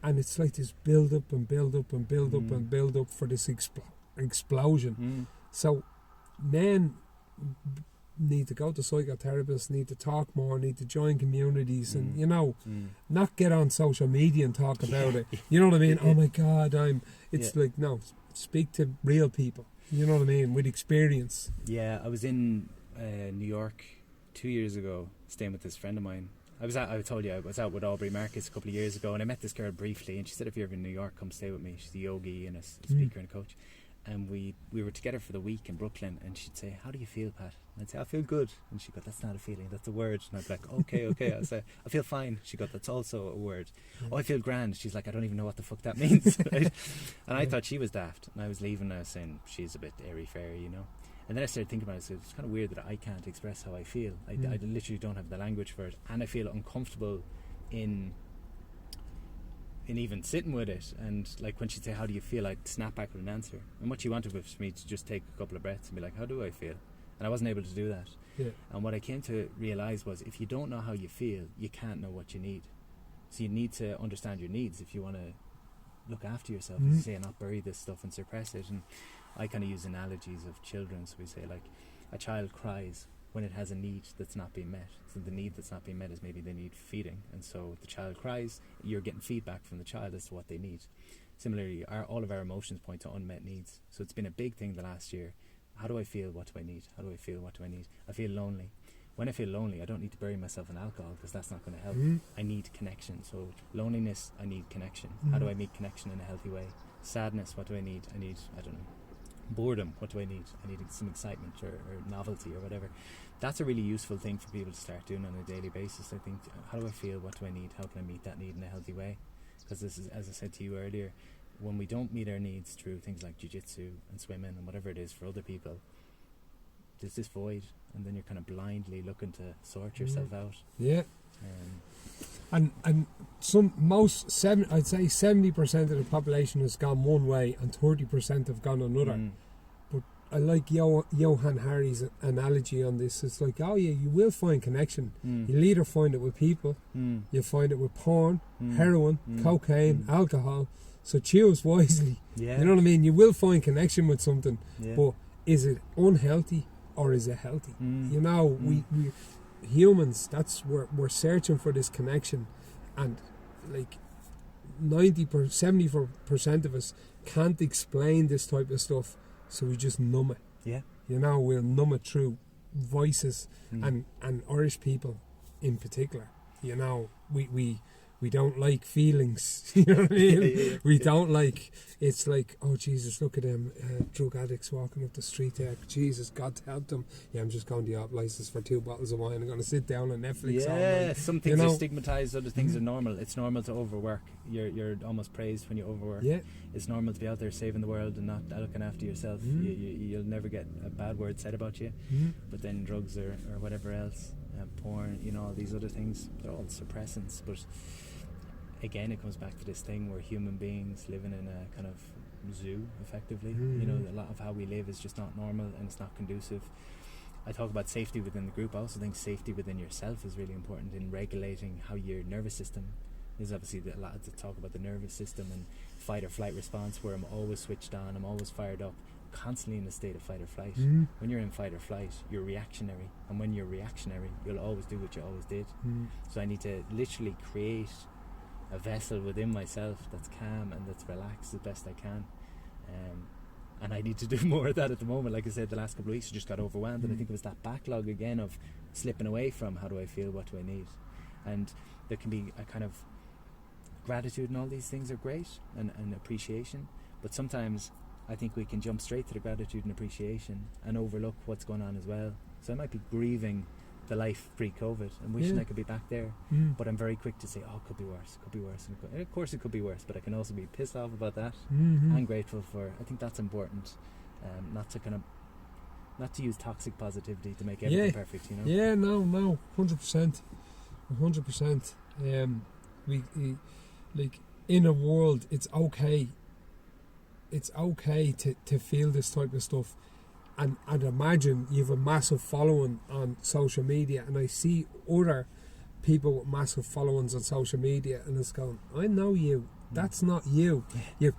and it's like this build up and build up and build up and build up for this explosion. So men need to go to psychotherapists, need to talk more, need to join communities, and not get on social media and talk about it. You know what I mean? Oh my God, like, no, speak to real people. You know what I mean? With experience. Yeah, I was in New York 2 years ago, staying with this friend of mine. I told you I was out with Aubrey Marcus a couple of years ago, and I met this girl briefly, and she said, if you're ever in New York, come stay with me. She's a yogi and a speaker and a coach. And we were together for the week in Brooklyn, and she'd say, how do you feel, Pat? And I'd say, I feel good. And she'd go, that's not a feeling, that's a word. And I'd be like, okay. I'd say, I feel fine. She'd go, that's also a word. Oh, I feel grand. She's like, I don't even know what the fuck that means. Right? And I thought she was daft. And I was leaving, I was saying, she's a bit airy-fairy, you know. And then I started thinking about it, so it's kind of weird that I can't express how I feel. I literally don't have the language for it. And I feel uncomfortable in even sitting with it. And like when she'd say, how do you feel, I'd snap back with an answer. And what she wanted was for me to just take a couple of breaths and be like, how do I feel? And I wasn't able to do that. And what I came to realise was, if you don't know how you feel, you can't know what you need. So you need to understand your needs if you want to look after yourself, as you say, and not bury this stuff and suppress it. And I kind of use analogies of children. So we say, like, a child cries when it has a need that's not being met. So the need that's not being met is maybe they need feeding, and so the child cries, you're getting feedback from the child as to what they need. Similarly, all of our emotions point to unmet needs. So it's been a big thing the last year. How do I feel? What do I need? How do I feel? What do I need? I feel lonely. When I feel lonely, I don't need to bury myself in alcohol, because that's not going to help. I need connection. So loneliness, I need connection. How do I meet connection in a healthy way? Sadness, what do I need? I don't know. Boredom, what do I need? I need some excitement or novelty or whatever. That's a really useful thing for people to start doing on a daily basis. I think, how do I feel? What do I need? How can I meet that need in a healthy way? Because this is, as I said to you earlier, when we don't meet our needs through things like jiu-jitsu and swimming and whatever it is for other people, there's this void, and then you're kind of blindly looking to sort yourself out. Yeah. And I'd say 70% of the population has gone one way and 30% have gone another. But I like Johann Hari's analogy on this. It's like, oh yeah, you will find connection. You'll either find it with people, you'll find it with porn, heroin, cocaine, alcohol. So choose wisely. You know what I mean? You will find connection with something, but is it unhealthy or is it healthy? You know, we humans, we're searching for this connection, and like 74% of us can't explain this type of stuff, so we just numb it. Yeah. You know, we'll numb it through voices and Irish people in particular. You know, we don't like feelings. You know what I mean? We don't like. It's like, oh Jesus, look at them drug addicts walking up the street there. Jesus, God help them. Yeah, I'm just going to the op license for 2 bottles of wine. I'm going to sit down on Netflix all night. Some things are stigmatized, other things are normal. It's normal to overwork. You're almost praised when you overwork. Yeah. It's normal to be out there saving the world and not looking after yourself. You'll never get a bad word said about you. But then drugs or whatever else, porn, you know, all these other things, they're all suppressants. But again, it comes back to this thing where human beings living in a kind of zoo, effectively. You know, a lot of how we live is just not normal and it's not conducive. I talk about safety within the group. I also think safety within yourself is really important in regulating how your nervous system. There's obviously a lot to talk about the nervous system and fight or flight response, where I'm always switched on, I'm always fired up, constantly in a state of fight or flight. When you're in fight or flight, you're reactionary, and when you're reactionary, you'll always do what you always did. So I need to literally create a vessel within myself that's calm and that's relaxed as best I can, and I need to do more of that at the moment. Like I said, the last couple of weeks I just got overwhelmed, and I think it was that backlog again of slipping away from how do I feel, what do I need. And there can be a kind of gratitude, and all these things are great, and appreciation, but sometimes I think we can jump straight to the gratitude and appreciation and overlook what's going on as well. So I might be grieving the life pre-COVID and wishing I could be back there, but I'm very quick to say, oh, it could be worse, and of course it could be worse, but I can also be pissed off about that and grateful for. I think that's important, not to use toxic positivity to make everything perfect, you know. 100%. We like, in a world, it's okay to feel this type of stuff. And I'd imagine you have a massive following on social media, and I see other people with massive followings on social media, and it's going, I know you, that's not you. You're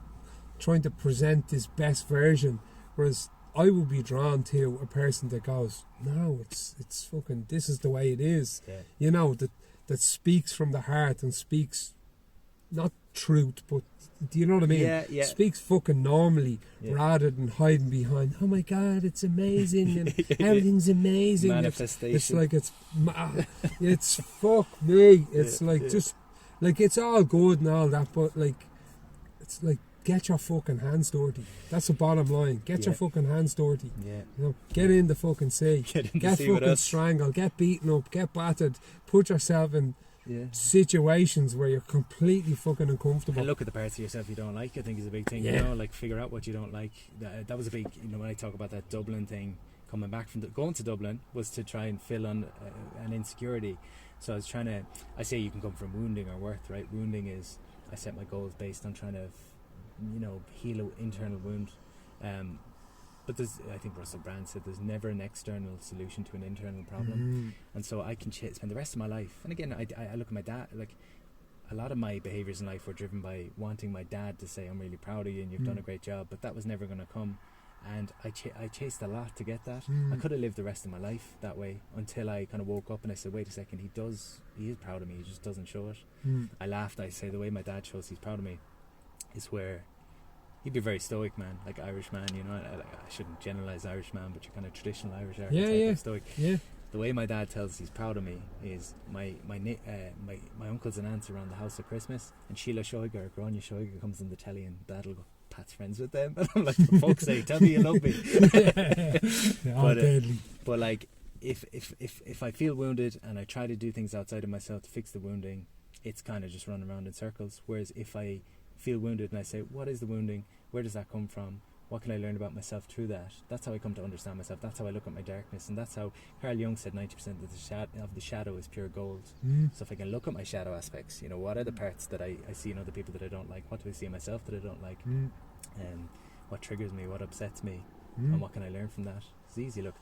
trying to present this best version, whereas I would be drawn to a person that goes, no, it's fucking, this is the way it is. You know, that speaks from the heart and speaks not truth, but do you know what I mean? Speaks fucking normally, rather than hiding behind, oh my God, it's amazing and everything's amazing. Manifestation. It's like it's fuck me. It's like just like it's all good and all that, but like it's like, get your fucking hands dirty. That's the bottom line. Get your fucking hands dirty. You know, get in the fucking sea. Get fucking strangled. Get beaten up. Get battered. Put yourself in situations where you're completely fucking uncomfortable. And look at the parts of yourself you don't like, I think, is a big thing. You know, like, figure out what you don't like. That was a big, you know, when I talk about that Dublin thing, coming back from going to Dublin was to try and fill on an insecurity. So I was trying to, I say you can come from wounding or worth, right? Wounding is, I set my goals based on trying to, you know, heal an internal wound. But there's, I think Russell Brand said, there's never an external solution to an internal problem. And so I can spend the rest of my life, and again, I look at my dad, like, a lot of my behaviours in life were driven by wanting my dad to say, I'm really proud of you and you've done a great job, but that was never going to come. And I chased a lot to get that. I could have lived the rest of my life that way, until I kind of woke up and I said, wait a second, he is proud of me, he just doesn't show it. I laughed. I say, the way my dad shows he's proud of me is where he'd be very stoic, man, like Irish man, you know. I shouldn't generalise Irish man, but you're kind of traditional Irish archetype of stoic. The way my dad tells he's proud of me is my uncles and aunts around the house at Christmas, and Sheila Shoiger or Grania Shoiger comes on the telly, and Dad will go, Pat's friends with them. And I'm like, for fuck's sake, tell me you love me. But like, if I feel wounded and I try to do things outside of myself to fix the wounding, it's kind of just running around in circles. Whereas if I feel wounded and I say, what is the wounding? Where does that come from? What can I learn about myself through that? That's how I come to understand myself. That's how I look at my darkness. And that's how Carl Jung said 90% of the shadow is pure gold. So if I can look at my shadow aspects, you know, what are the parts that I see in other people that I don't like? What do I see in myself that I don't like? What triggers me? What upsets me? And what can I learn from that? It's easy it's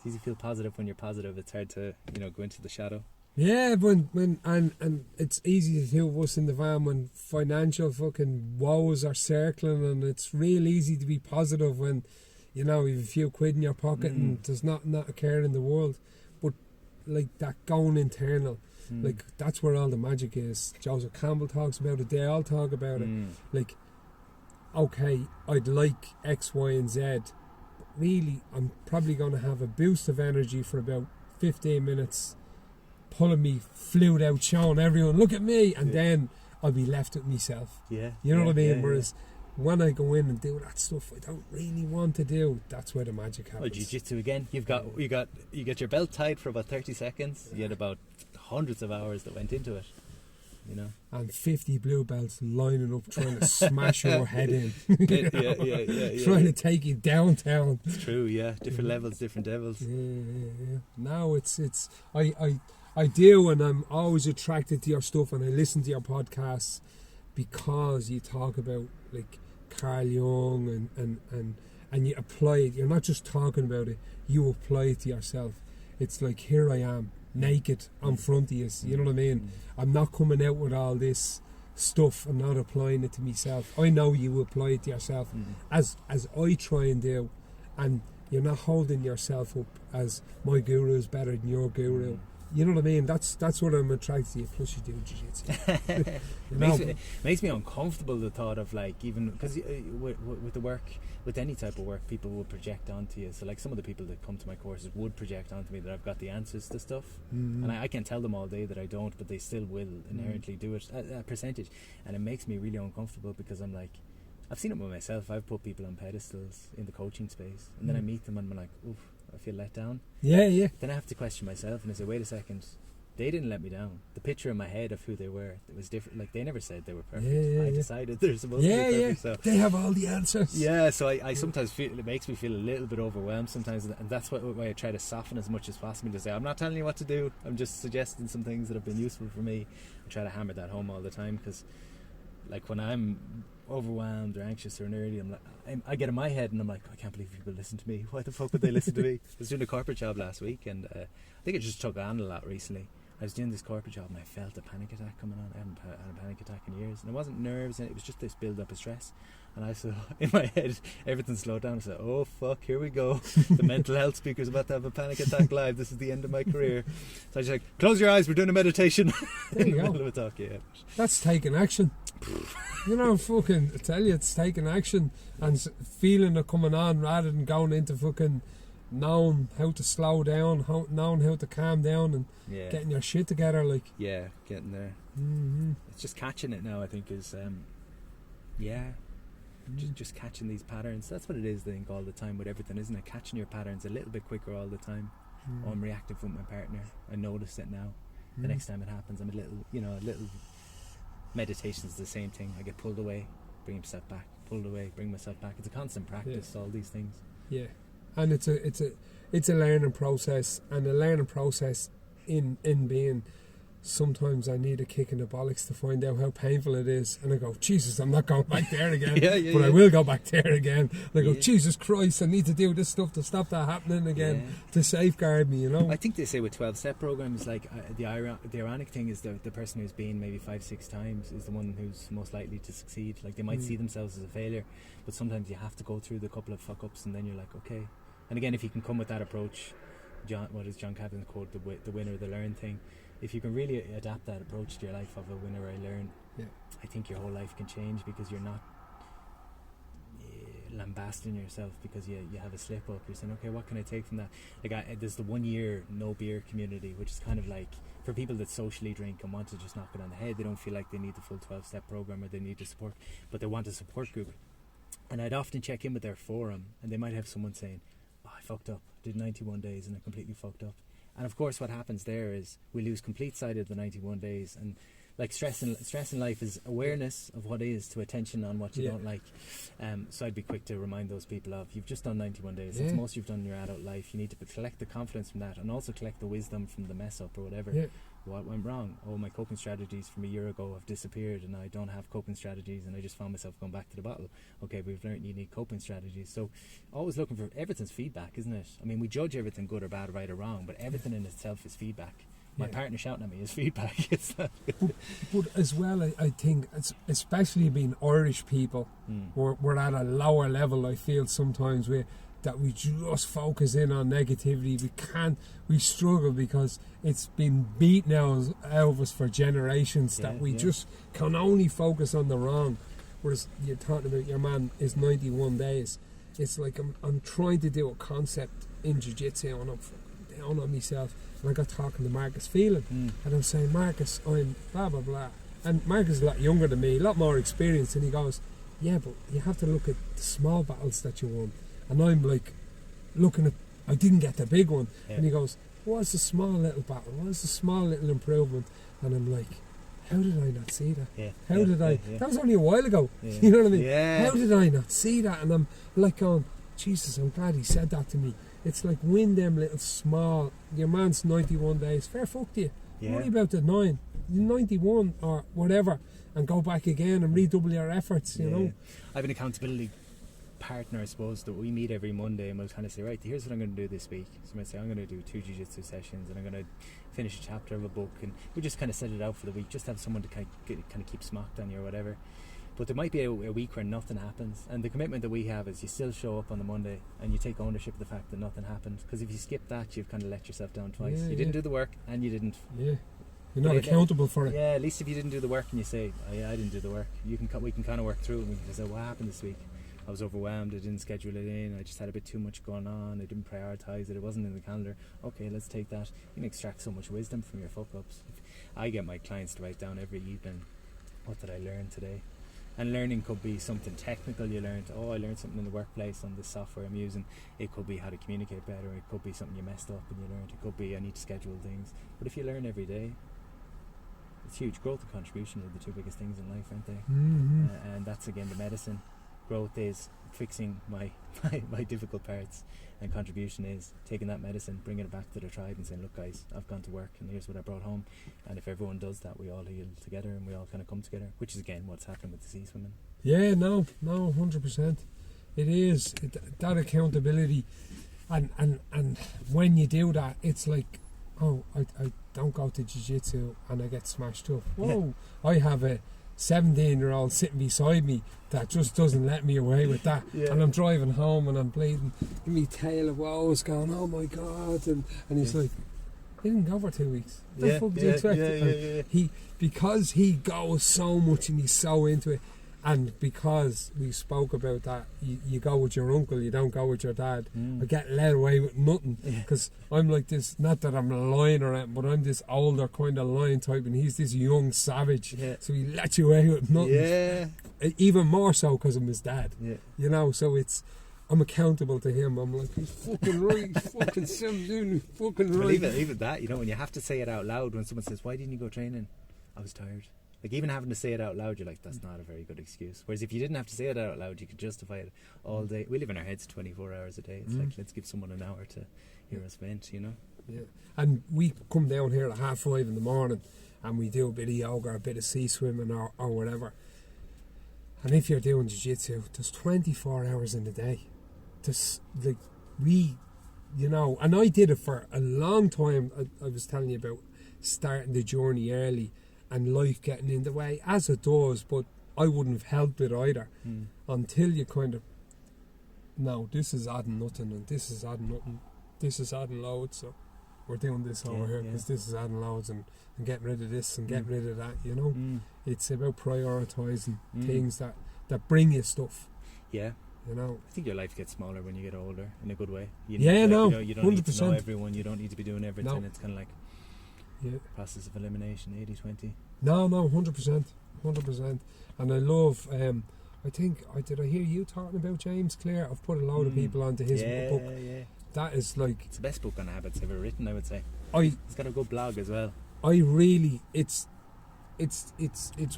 easy to feel positive when you're positive. It's hard to, you know, go into the shadow. Yeah, when it's easy to do with us in the van when financial fucking woes are circling, and it's real easy to be positive when, you know, you've a few quid in your pocket and there's not a care in the world. But like that going internal, Like, that's where all the magic is. Joseph Campbell talks about it. They all talk about it. Like, okay, I'd like X, Y, and Z. But really, I'm probably going to have a boost of energy for about 15 minutes, pulling me flute out, showing everyone, look at me, and then I'll be left with myself. You know what I mean? Whereas when I go in and do that stuff I don't really want to do, that's where the magic happens. Well, jiu-jitsu again. You get your belt tied for about 30 seconds. You had about hundreds of hours that went into it. You know, and 50 blue belts lining up trying to smash your head in. Trying to take you downtown. It's true, different levels, different devils. Now it's I do, and I'm always attracted to your stuff, and I listen to your podcasts because you talk about like Carl Jung and you apply it. You're not just talking about it, you apply it to yourself. It's like, here I am, naked in front of you. You know what I mean? I'm not coming out with all this stuff and not applying it to myself. I know you apply it to yourself as I try and do, and you're not holding yourself up as my guru is better than your guru. You know what I mean? That's what I'm attracted to you. Plus, you do jiu-jitsu. Makes me uncomfortable, the thought of, like, even because with the work, with any type of work, people will project onto you. So, like, some of the people that come to my courses would project onto me that I've got the answers to stuff, and I can tell them all day that I don't, but they still will inherently do it, a percentage, and it makes me really uncomfortable because I'm like, I've seen it with myself. I've put people on pedestals in the coaching space, and then I meet them and I'm like, oof, I feel let down. Then I have to question myself and I say, wait a second, they didn't let me down. The picture in my head of who they were, it was different. Like, they never said they were perfect. I decided they're supposed to be perfect. So they have all the answers. So I sometimes feel, it makes me feel a little bit overwhelmed sometimes, and that's why I try to soften as much as possible, to say, I'm not telling you what to do, I'm just suggesting some things that have been useful for me. I try to hammer that home all the time, because like when I'm overwhelmed or anxious or nerdy, I'm like, I get in my head and I'm like, I can't believe people listen to me. Why the fuck would they listen to me? I was doing a corporate job last week, and I think it just took on a lot recently. I was doing this corporate job and I felt a panic attack coming on. I hadn't had a panic attack in years, and it wasn't nerves, and it was just this build up of stress. And I saw in my head everything slowed down. I said, oh fuck, here we go. The mental health speaker's about to have a panic attack live. This is the end of my career. So I was like, close your eyes, we're doing a meditation. There you in the go. middle of a talk. That's taking action. You know, fucking, I tell you, it's taking action and feeling it coming on, rather than going into fucking knowing how to slow down, knowing how to calm down, and getting your shit together. Like, getting there. It's just catching it now, I think, is just catching these patterns. That's what it is, I think, all the time with everything, isn't it? Catching your patterns a little bit quicker all the time. Oh, I'm reactive with my partner, I notice it now. The next time it happens, I'm a little meditation's the same thing. I get pulled away, bring myself back, pulled away, bring myself back. It's a constant practice, all these things. And it's a learning process, and a learning process in being, sometimes I need a kick in the bollocks to find out how painful it is, and I go, Jesus, I'm not going back there again. But I will go back there again. And I go, Jesus Christ, I need to do this stuff to stop that happening again, to safeguard me, you know. I think they say with 12-step programs, like the ironic thing is the person who's been maybe 5-6 times is the one who's most likely to succeed. Like, they might see themselves as a failure, but sometimes you have to go through the couple of fuck-ups, and then you're like, okay. And again, if you can come with that approach, what is John Kavanaugh's quote, the winner, the learn thing, if you can really adapt that approach to your life of a winner, I learn, I think your whole life can change, because you're not lambasting yourself because you have a slip up. You're saying, okay, what can I take from that? Like, there's the 1 year no beer community, which is kind of like for people that socially drink and want to just knock it on the head. They don't feel like they need the full 12-step program, or they need the support, but they want a support group. And I'd often check in with their forum, and they might have someone saying, oh, I fucked up, I did 91 days and I completely fucked up. And of course what happens there is we lose complete sight of the 91 days. And like, stress in life is awareness of what is to attention on what you don't like. So I'd be quick to remind those people of, you've just done 91 days. That's most you've done in your adult life. You need to collect the confidence from that, and also collect the wisdom from the mess up or whatever. What went wrong? Oh, my coping strategies from a year ago have disappeared, and I don't have coping strategies, and I just found myself going back to the bottle. Okay, we've learned you need coping strategies. So always looking for, everything's feedback, isn't it? I mean, we judge everything good or bad, right or wrong, but everything in itself is feedback. My partner shouting at me is feedback. It's not but as well, I think, especially being Irish people, we're at a lower level, I feel sometimes, with that we just focus in on negativity. We struggle because it's been beaten out of us for generations that we just can only focus on the wrong. Whereas you're talking about your man is 91 days. It's like I'm trying to do a concept in jiu-jitsu and I'm fucking down on myself. And I got talking to Marcus Phelan and I'm saying, Marcus, I'm blah blah blah. And Marcus is a lot younger than me, a lot more experienced, and he goes, yeah, but you have to look at the small battles that you won. And I'm like looking at, I didn't get the big one. And he goes, what's the small little battle? What's the small little improvement? And I'm like, how did I not see that? How did I? That was only a while ago. You know what I mean? How did I not see that? And I'm like going, Jesus, I'm glad he said that to me. It's like win them little small. Your man's 91 days. Fair fuck to you. Worry about the 91 or whatever, and go back again and redouble your efforts. You know. I have an accountability partner, I suppose, that we meet every Monday, and we'll kind of say, right, here's what I'm going to do this week. So I might say, I'm going to do 2 jiu-jitsu sessions, and I'm going to finish a chapter of a book, and we just kind of set it out for the week, just have someone to kind of keep smacked on you or whatever. But there might be a week where nothing happens, and the commitment that we have is you still show up on the Monday and you take ownership of the fact that nothing happened, because if you skip that, you've kind of let yourself down twice. You didn't do the work and you didn't. You're not accountable for it. At least if you didn't do the work and you say, oh, I didn't do the work, we can kind of work through it, and we can say, what happened this week? I was overwhelmed, I didn't schedule it in, I just had a bit too much going on, I didn't prioritise it, it wasn't in the calendar. Okay, let's take that. You can extract so much wisdom from your fuck-ups. I get my clients to write down every evening, what did I learn today? And learning could be something technical you learned. Oh, I learned something in the workplace on this software I'm using. It could be how to communicate better, it could be something you messed up and you learned, it could be I need to schedule things. But if you learn every day, it's huge. Growth and contribution are the 2 biggest things in life, aren't they? And that's again the medicine. Growth is fixing my difficult parts, and contribution is taking that medicine, bringing it back to the tribe and saying, look guys, I've gone to work and here's what I brought home. And if everyone does that, we all heal together and we all kind of come together, which is again what's happening with the sea swimming. 100%. It is that accountability, and when you do that, it's like, oh, I don't go to jiu-jitsu and I get smashed up. Whoa, I have a 17-year-old sitting beside me that just doesn't let me away with that. And I'm driving home and I'm bleeding in my tail of woes, going, oh my God, and he's like, he didn't go for 2 weeks. What the fuck do you expect? He, because he goes so much and he's so into it, and because we spoke about that, you go with your uncle, you don't go with your dad. I get led away with nothing, because I'm like this, not that I'm a lion or anything, but I'm this older kind of lion type, and he's this young savage, so he lets you away with nothing. Even more so because I'm his dad. You know, so I'm accountable to him. I'm like, he's fucking right, he's fucking 17, he's fucking right. Well, even that, you know, when you have to say it out loud, when someone says, why didn't you go training? I was tired. Like, even having to say it out loud, you're like, that's not a very good excuse. Whereas if you didn't have to say it out loud, you could justify it all day. We live in our heads 24 hours a day. It's like, let's give someone an hour to hear us vent, you know? And we come down here at 5:30 in the morning and we do a bit of yoga, a bit of sea swimming or whatever. And if you're doing jiu-jitsu, there's 24 hours in the day. There's, like, you know, and I did it for a long time. I was telling you about starting the journey early and life getting in the way, as it does, but I wouldn't have helped it either until you kind of, no, this is adding nothing and this is adding nothing, this is adding loads, so we're doing this over here because this is adding loads, and getting rid of this and getting rid of that, you know. It's about prioritising things that bring you stuff. You know, I think your life gets smaller when you get older, in a good way. You don't 100%. need to know everyone, you don't need to be doing everything. It's kind of like process of elimination, 80-20. No, 100%. And I love, I think, did I hear you talking about James Clear? I've put a load of people onto his book. That is like, it's the best book on habits ever written, I would say. It's got a good blog as well. I really, it's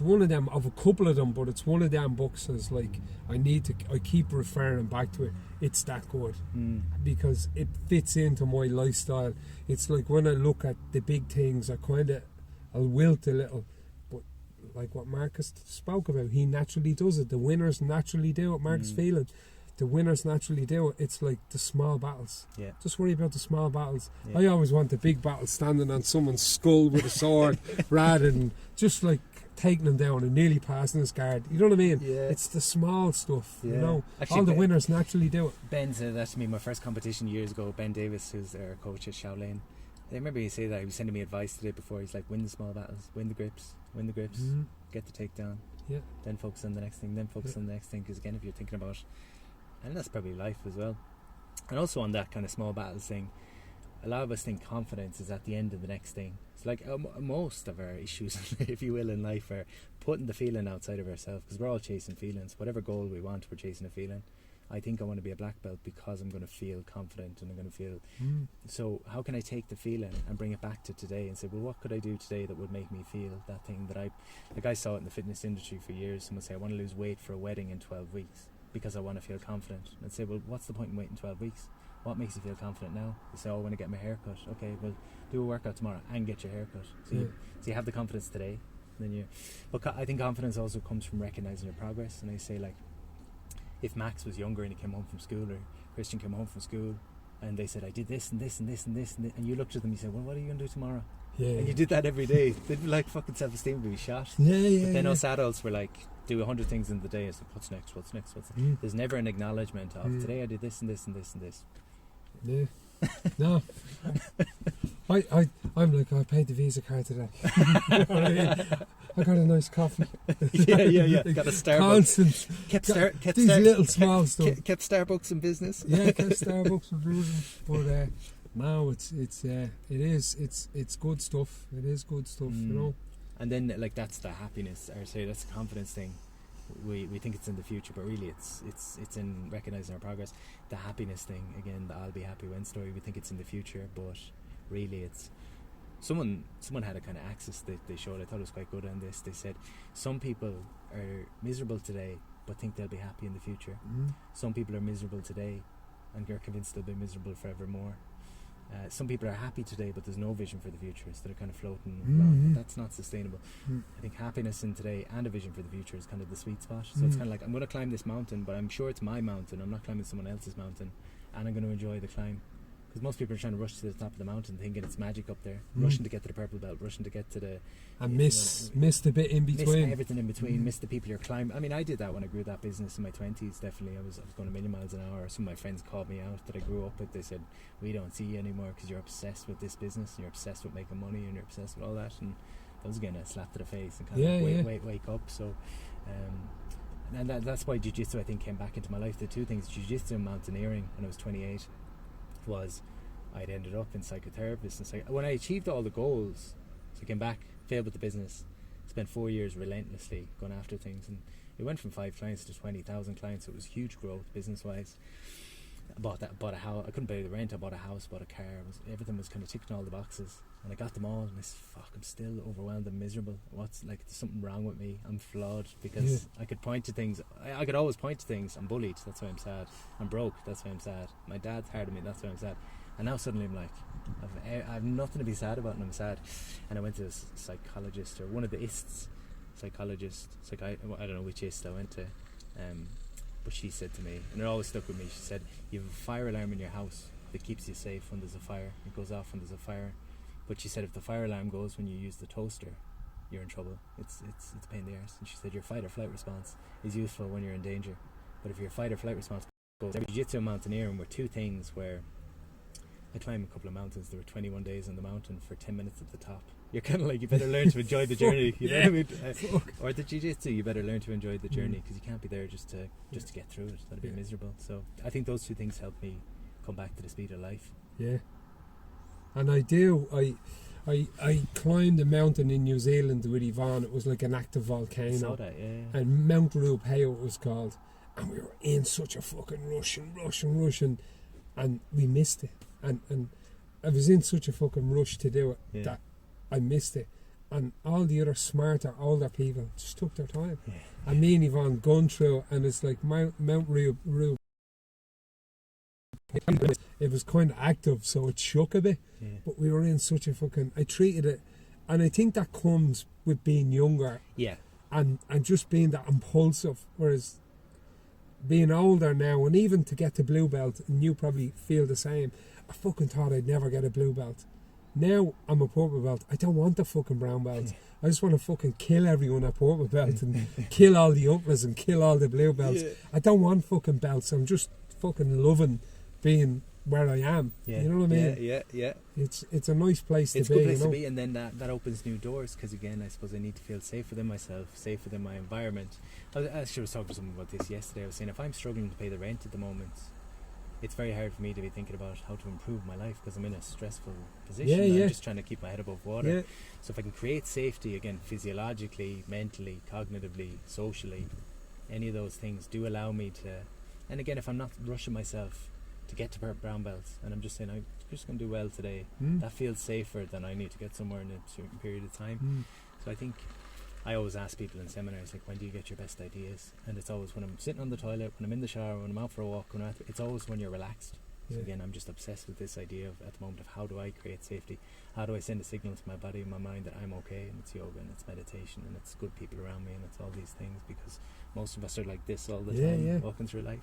one of them, of a couple of them, but it's one of them books that's like, I keep referring back to it. It's that good because it fits into my lifestyle. It's like when I look at the big things, I'll wilt a little, but like what Marcus spoke about, he naturally does it. The winners naturally do it. Marcus Phelan, the winners naturally do it. It's like the small battles. Just worry about the small battles. I always want the big battle standing on someone's skull with a sword rather than just like taking him down and nearly passing his guard. You know what I mean? Yeah. It's the small stuff, you Yeah. know. Actually, All the winners naturally do it. Ben said that to me my first competition years ago. Ben Davis, who's our coach at Shaolin, I remember he say that. He was sending me advice the day before. He's like, win the small battles, win the grips, get the takedown, Yeah. then focus on the next thing, then focus on the next thing. Because again, if you're thinking about, and that's probably life as well, and also on that kind of small battles thing, a lot of us think confidence is at the end of the next thing. It's like most of our issues, if you will, in life are putting the feeling outside of ourselves, because we're all chasing feelings. Whatever goal we want, we're chasing a feeling. I think I want to be a black belt because I'm going to feel confident and I'm going to feel. So how can I take the feeling and bring it back to today and say, well, what could I do today that would make me feel that thing that I saw it in the fitness industry for years. Someone say, I want to lose weight for a wedding in 12 weeks because I want to feel confident. And I'd say, well, what's the point in waiting 12 weeks? What makes you feel confident now? They say, oh, I want to get my hair cut. Okay, well, do a workout tomorrow and get your hair cut. So you have the confidence today. But I think confidence also comes from recognizing your progress. And I say, like, if Max was younger and he came home from school, or Christian came home from school, and they said, I did this and this and this and this, and you looked at them and you said, well, what are you going to do tomorrow? And you did that every day. They'd be like, fucking self-esteem would be shot. But then us adults were like, do 100 things in the day. It's like, what's next? There's never an acknowledgement of, today I did this and this and this and this. Yeah. No. I'm like, I paid the Visa card today. I got a nice coffee. yeah. Got a Starbucks. Constant. Kept these little small stuff. Kept Starbucks in business. Yeah, kept Starbucks in business. But no, it's good stuff. It is good stuff, you know. And then, like, that's the happiness, or say that's the confidence thing. We think it's in the future, but really it's in recognizing our progress. The happiness thing, again, the I'll be happy when story, we think it's in the future, but really it's someone had a kind of axis that they showed. I thought it was quite good on this. They said some people are miserable today but think they'll be happy in the future. Some people are miserable today and are convinced they'll be miserable forevermore. Some people are happy today, but there's no vision for the future, so they're kind of floating around. But that's not sustainable. I think happiness in today and a vision for the future is kind of the sweet spot. So it's kind of like, I'm going to climb this mountain, but I'm sure it's my mountain. I'm not climbing someone else's mountain, and I'm going to enjoy the climb. Because most people are trying to rush to the top of the mountain thinking it's magic up there, rushing to get to the purple belt, rushing to get to the... And miss the bit in between. Miss everything in between, miss the people you're climbing. I mean, I did that when I grew that business in my 20s, definitely. I was going a million miles an hour. Some of my friends called me out that I grew up with. They said, we don't see you anymore because you're obsessed with this business, and you're obsessed with making money, and you're obsessed with all that. And that was, again, a slap to the face and kind of wake up. So, and that's why jiu-jitsu, I think, came back into my life. The two things, jiu-jitsu and mountaineering, when I was 28, was... I'd ended up in psychotherapist, and when I achieved all the goals, so I came back, failed with the business, spent 4 years relentlessly going after things, and it went from 5 clients to 20,000 clients. So it was huge growth business wise. I bought a house. I couldn't pay the rent. I bought a house, bought a car. Everything was kind of ticking all the boxes, and I got them all. And I'm still overwhelmed and miserable. There's something wrong with me. I'm flawed because I could point to things. I could always point to things. I'm bullied. That's why I'm sad. I'm broke. That's why I'm sad. My dad's hard on me. That's why I'm sad. And now suddenly I'm like, I have nothing to be sad about, and I'm sad. And I went to a psychologist, or one of the psychologists. I don't know which ist I went to, but she said to me, and it always stuck with me. She said, "You have a fire alarm in your house that keeps you safe when there's a fire. It goes off when there's a fire." But she said, if the fire alarm goes when you use the toaster, you're in trouble. It's a pain in the arse. And she said, your fight or flight response is useful when you're in danger, but if your fight or flight response goes, jiu-jitsu and mountaineering were two things where I climbed a couple of mountains. There were 21 days on the mountain for 10 minutes at the top. You're kind of like, you better learn to enjoy the journey. You know what I mean? Or the jiu-jitsu, you better learn to enjoy the journey, because you can't be there just to get through it. That'd be miserable. So I think those two things helped me come back to the speed of life. Yeah. And I climbed a mountain in New Zealand with Yvonne. It was like an active volcano. I saw that, yeah. And Mount Rubeho it was called. And we were in such a fucking rush, and we missed it. And I was in such a fucking rush to do it that I missed it. And all the other smarter, older people just took their time. Yeah. And me and Yvonne gone through, and it's like Mount Rubeho. It was kind of active, so it shook a bit. Yeah. But we were in such a fucking... I treated it... And I think that comes with being younger. Yeah. And just being that impulsive. Whereas being older now, and even to get to blue belt, and you probably feel the same, I fucking thought I'd never get a blue belt. Now I'm a purple belt. I don't want the fucking brown belts. I just want to fucking kill everyone at purple belt and kill all the uppers and kill all the blue belts. Yeah. I don't want fucking belts. I'm just fucking loving being where I am. Yeah. You know what I mean? Yeah. It's a nice place It's to a be. good place you know? to be, and then that opens new doors, because again, I suppose I need to feel safe within myself, safe within my environment. I actually was talking to someone about this yesterday. I was saying, if I'm struggling to pay the rent at the moment, it's very hard for me to be thinking about how to improve my life, because I'm in a stressful position. I'm just trying to keep my head above water. Yeah. So if I can create safety, again, physiologically, mentally, cognitively, socially, any of those things do allow me to, and again, if I'm not rushing myself to get to brown belts, and I'm just saying, I'm just going to do well today, that feels safer than I need to get somewhere in a certain period of time. So I think I always ask people in seminars, like, when do you get your best ideas? And it's always when I'm sitting on the toilet, when I'm in the shower, when I'm out for a walk, it's always when you're relaxed. So again, I'm just obsessed with this idea of, at the moment, of how do I create safety? How do I send a signal to my body and my mind that I'm okay? And it's yoga, and it's meditation, and it's good people around me, and it's all these things, because most of us are like this all the time, walking through life.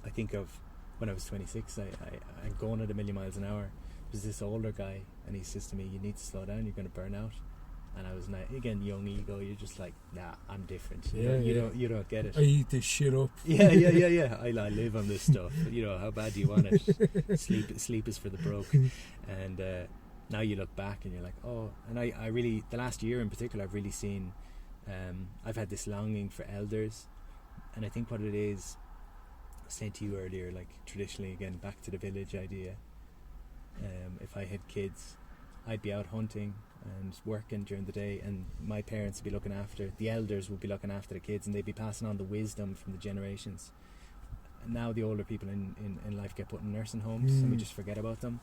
I think of when I was 26, I'm going at 1,000,000 miles an hour. There's this older guy, and he says to me, you need to slow down, you're going to burn out. And I was, again, young ego, you're just like, nah, I'm different. You don't get it. I eat this shit up. Yeah. I live on this stuff. You know, how bad do you want it? Sleep is for the broke. And now you look back and you're like, oh. And I really, the last year in particular, I've really seen, I've had this longing for elders. And I think what it is, I was saying to you earlier, like, traditionally, again, back to the village idea. If I had kids, I'd be out hunting and working during the day, and my parents would be looking after, the elders would be looking after the kids, and they'd be passing on the wisdom from the generations. And now the older people in life get put in nursing homes, and we just forget about them.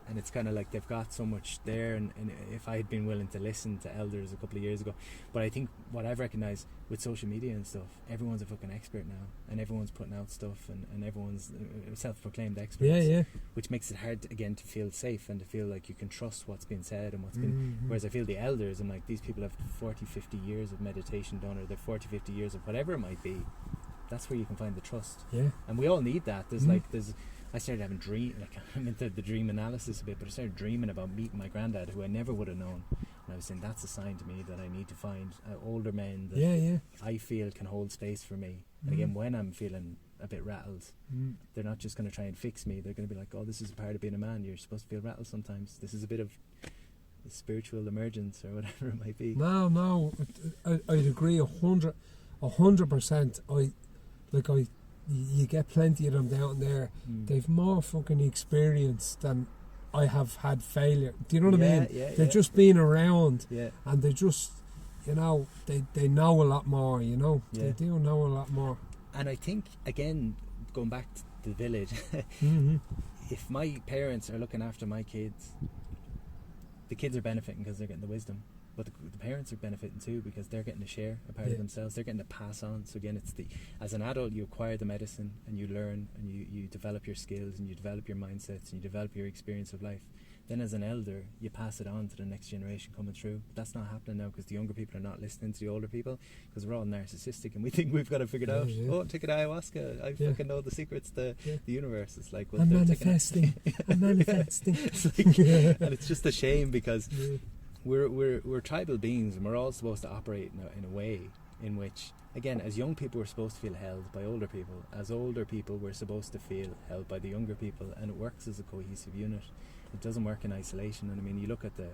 And it's kind of like they've got so much there, and if I had been willing to listen to elders a couple of years ago. But I think what I've recognised with social media and stuff, everyone's a fucking expert now, and everyone's putting out stuff, and everyone's self-proclaimed experts, which makes it hard again to feel safe and to feel like you can trust what's been said and what's been, whereas I feel the elders, I'm like, these people have 40-50 years of meditation done, or they've 40-50 years of whatever it might be. That's where you can find the trust, and we all need that. I started having I'm into the dream analysis a bit, but I started dreaming about meeting my granddad, who I never would have known, and I was saying, that's a sign to me that I need to find older men that I feel can hold space for me. And again, when I'm feeling a bit rattled, they're not just going to try and fix me. They're going to be like, oh, this is a part of being a man, you're supposed to feel rattled sometimes, this is a bit of spiritual emergence or whatever it might be. No, I'd agree 100%. You get plenty of them down there. They've more fucking experience than I have had failure. Do you know what I mean? They've just been around, and they just, they know a lot more. They do know a lot more. And I think, again, going back to the village, if my parents are looking after my kids, the kids are benefiting because they're getting the wisdom. But the parents are benefiting too, because they're getting to share a part of themselves. They're getting to pass on. So again, as an adult, you acquire the medicine, and you learn, and you develop your skills, and you develop your mindsets, and you develop your experience of life. Then as an elder, you pass it on to the next generation coming through. But that's not happening now, because the younger people are not listening to the older people, because we're all narcissistic and we think we've got to figure it out. Oh, take an ayahuasca. I fucking know the secrets to the universe. It's like, well, I'm manifesting. I'm manifesting. And it's just a shame, because we're tribal beings, and we're all supposed to operate in a way in which, again, as young people, we're supposed to feel held by older people. As older people, we're supposed to feel held by the younger people, and it works as a cohesive unit. It doesn't work in isolation. And I mean, you look at the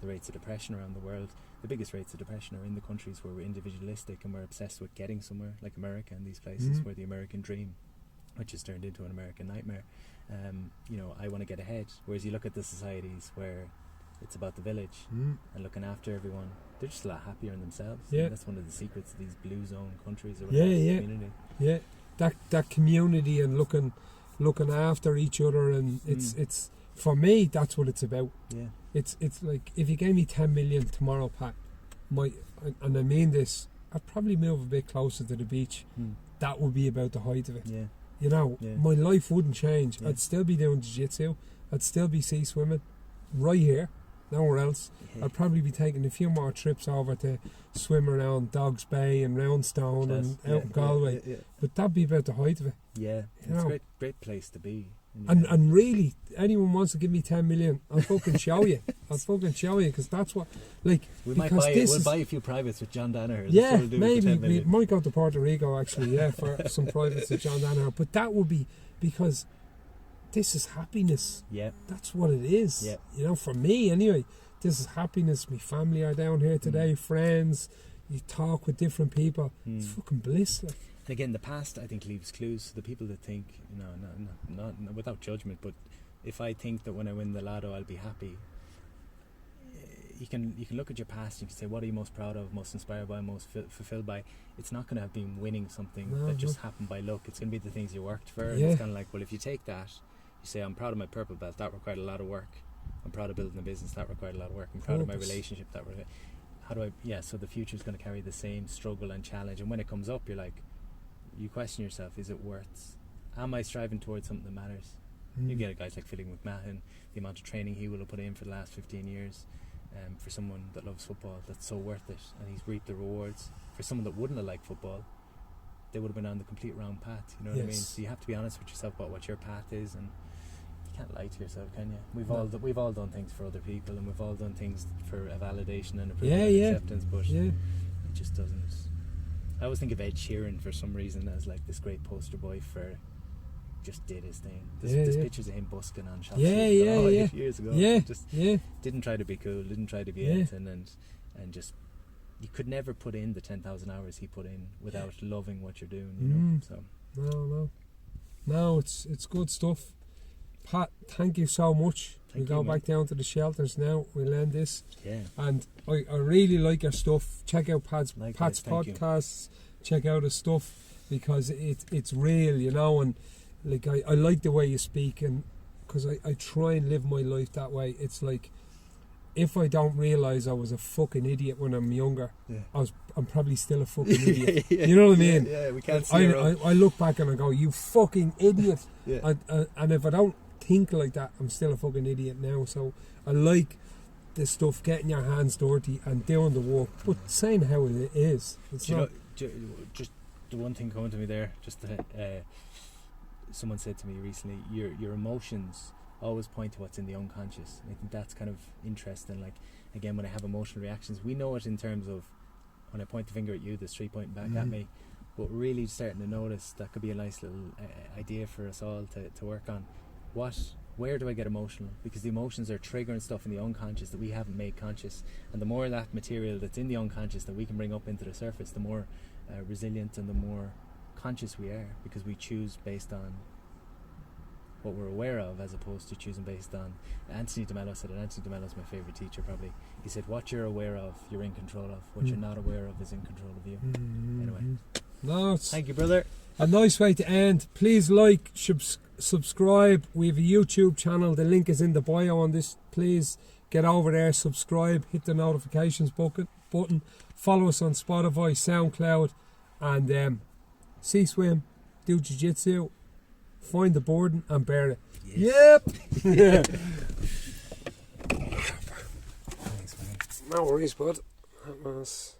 rates of depression around the world. The biggest rates of depression are in the countries where we're individualistic and we're obsessed with getting somewhere, like America and these places where the American dream, which has turned into an American nightmare. I want to get ahead. Whereas you look at the societies where it's about the village and looking after everyone, they're just a lot happier in themselves. And that's one of the secrets of these blue zone countries or whatever. Community. That community and looking after each other, and it's for me, that's what it's about. It's like, if you gave me 10 million tomorrow, Pat, and I mean this, I'd probably move a bit closer to the beach. That would be about the height of it. My life wouldn't change. I'd still be doing jiu-jitsu, I'd still be sea swimming right here, nowhere else. I'd probably be taking a few more trips over to swim around Dogs Bay and Roundstone and out in Galway. But that'd be about the height of it. It's a great place to be. And really, anyone wants to give me 10 million, I'll fucking show you. Because that's what, like, we'll buy a few privates with John Danaher. Yeah, maybe we might go to Puerto Rico actually, for some privates with John Danaher. But that would be because this is happiness. Yeah, that's what it is. Yeah, for me anyway. This is happiness. My family are down here today, friends. You talk with different people. It's fucking bliss. Like. And again, the past, I think, leaves clues. The people that think, not without judgment, but if I think that when I win the lotto I'll be happy, you can look at your past and you can say, what are you most proud of, most inspired by, most fulfilled by? It's not going to have been winning something that just happened by luck. It's going to be the things you worked for. And it's kind of like, well, if you take that, you say, I'm proud of my purple belt, that required a lot of work. I'm proud of building a business, that required a lot of work. I'm proud of my relationship, that required... so the future is going to carry the same struggle and challenge, and when it comes up, you're like, you question yourself, is it worth, am I striving towards something that matters? You get guys like Philly McMahon, the amount of training he will have put in for the last 15 years, for someone that loves football, that's so worth it, and he's reaped the rewards. For someone that wouldn't have liked football, they would have been on the complete wrong path, you know what I mean? So you have to be honest with yourself about what your path is, and you can't lie to yourself, can you? We've all done things for other people, and we've all done things for a validation and approval and acceptance, but it just doesn't. I always think of Ed Sheeran for some reason as like this great poster boy for just did his thing. There's pictures of him busking on Shop years ago. Didn't try to be cool, didn't try to be anything, and just, you could never put in the 10,000 hours he put in without loving what you're doing, you know. So no, it's good stuff. Pat, thank you so much. We go back down to the shelters now. We'll end this. Yeah. And I really like your stuff. Check out Pat's podcasts. Check out his stuff because it's real, you know. And like I like the way you speak, and because I try and live my life that way. It's like, if I don't realise I was a fucking idiot when I'm younger, I'm probably still a fucking idiot. You know what I mean? Yeah, we can't see I look back and I go, you fucking idiot. And if I don't think like that, I'm still a fucking idiot now. So I like this stuff, getting your hands dirty and doing the work, but saying how it is. It's not. Just the one thing coming to me there, someone said to me recently, your emotions always point to what's in the unconscious. And I think that's kind of interesting. Like, again, when I have emotional reactions, we know it in terms of when I point the finger at you, there's 3 pointing back at me, but really starting to notice that could be a nice little idea for us all to work on. Where do I get emotional? Because the emotions are triggering stuff in the unconscious that we haven't made conscious, and the more of that material that's in the unconscious that we can bring up into the surface, the more resilient and the more conscious we are, because we choose based on what we're aware of as opposed to choosing based on. Anthony DeMello said it. Anthony DeMello is my favourite teacher probably. He said, what you're aware of, you're in control of. What you're not aware of is in control of you. Anyway. Thank you, brother. A nice way to end. Please like, subscribe. We have a YouTube channel. The link is in the bio on this. Please get over there, subscribe, hit the notifications button. Follow us on Spotify, SoundCloud, and swim, do jiu-jitsu, find the burden and bear it. Yes. Yep. Thanks, man. No worries, bud. That was...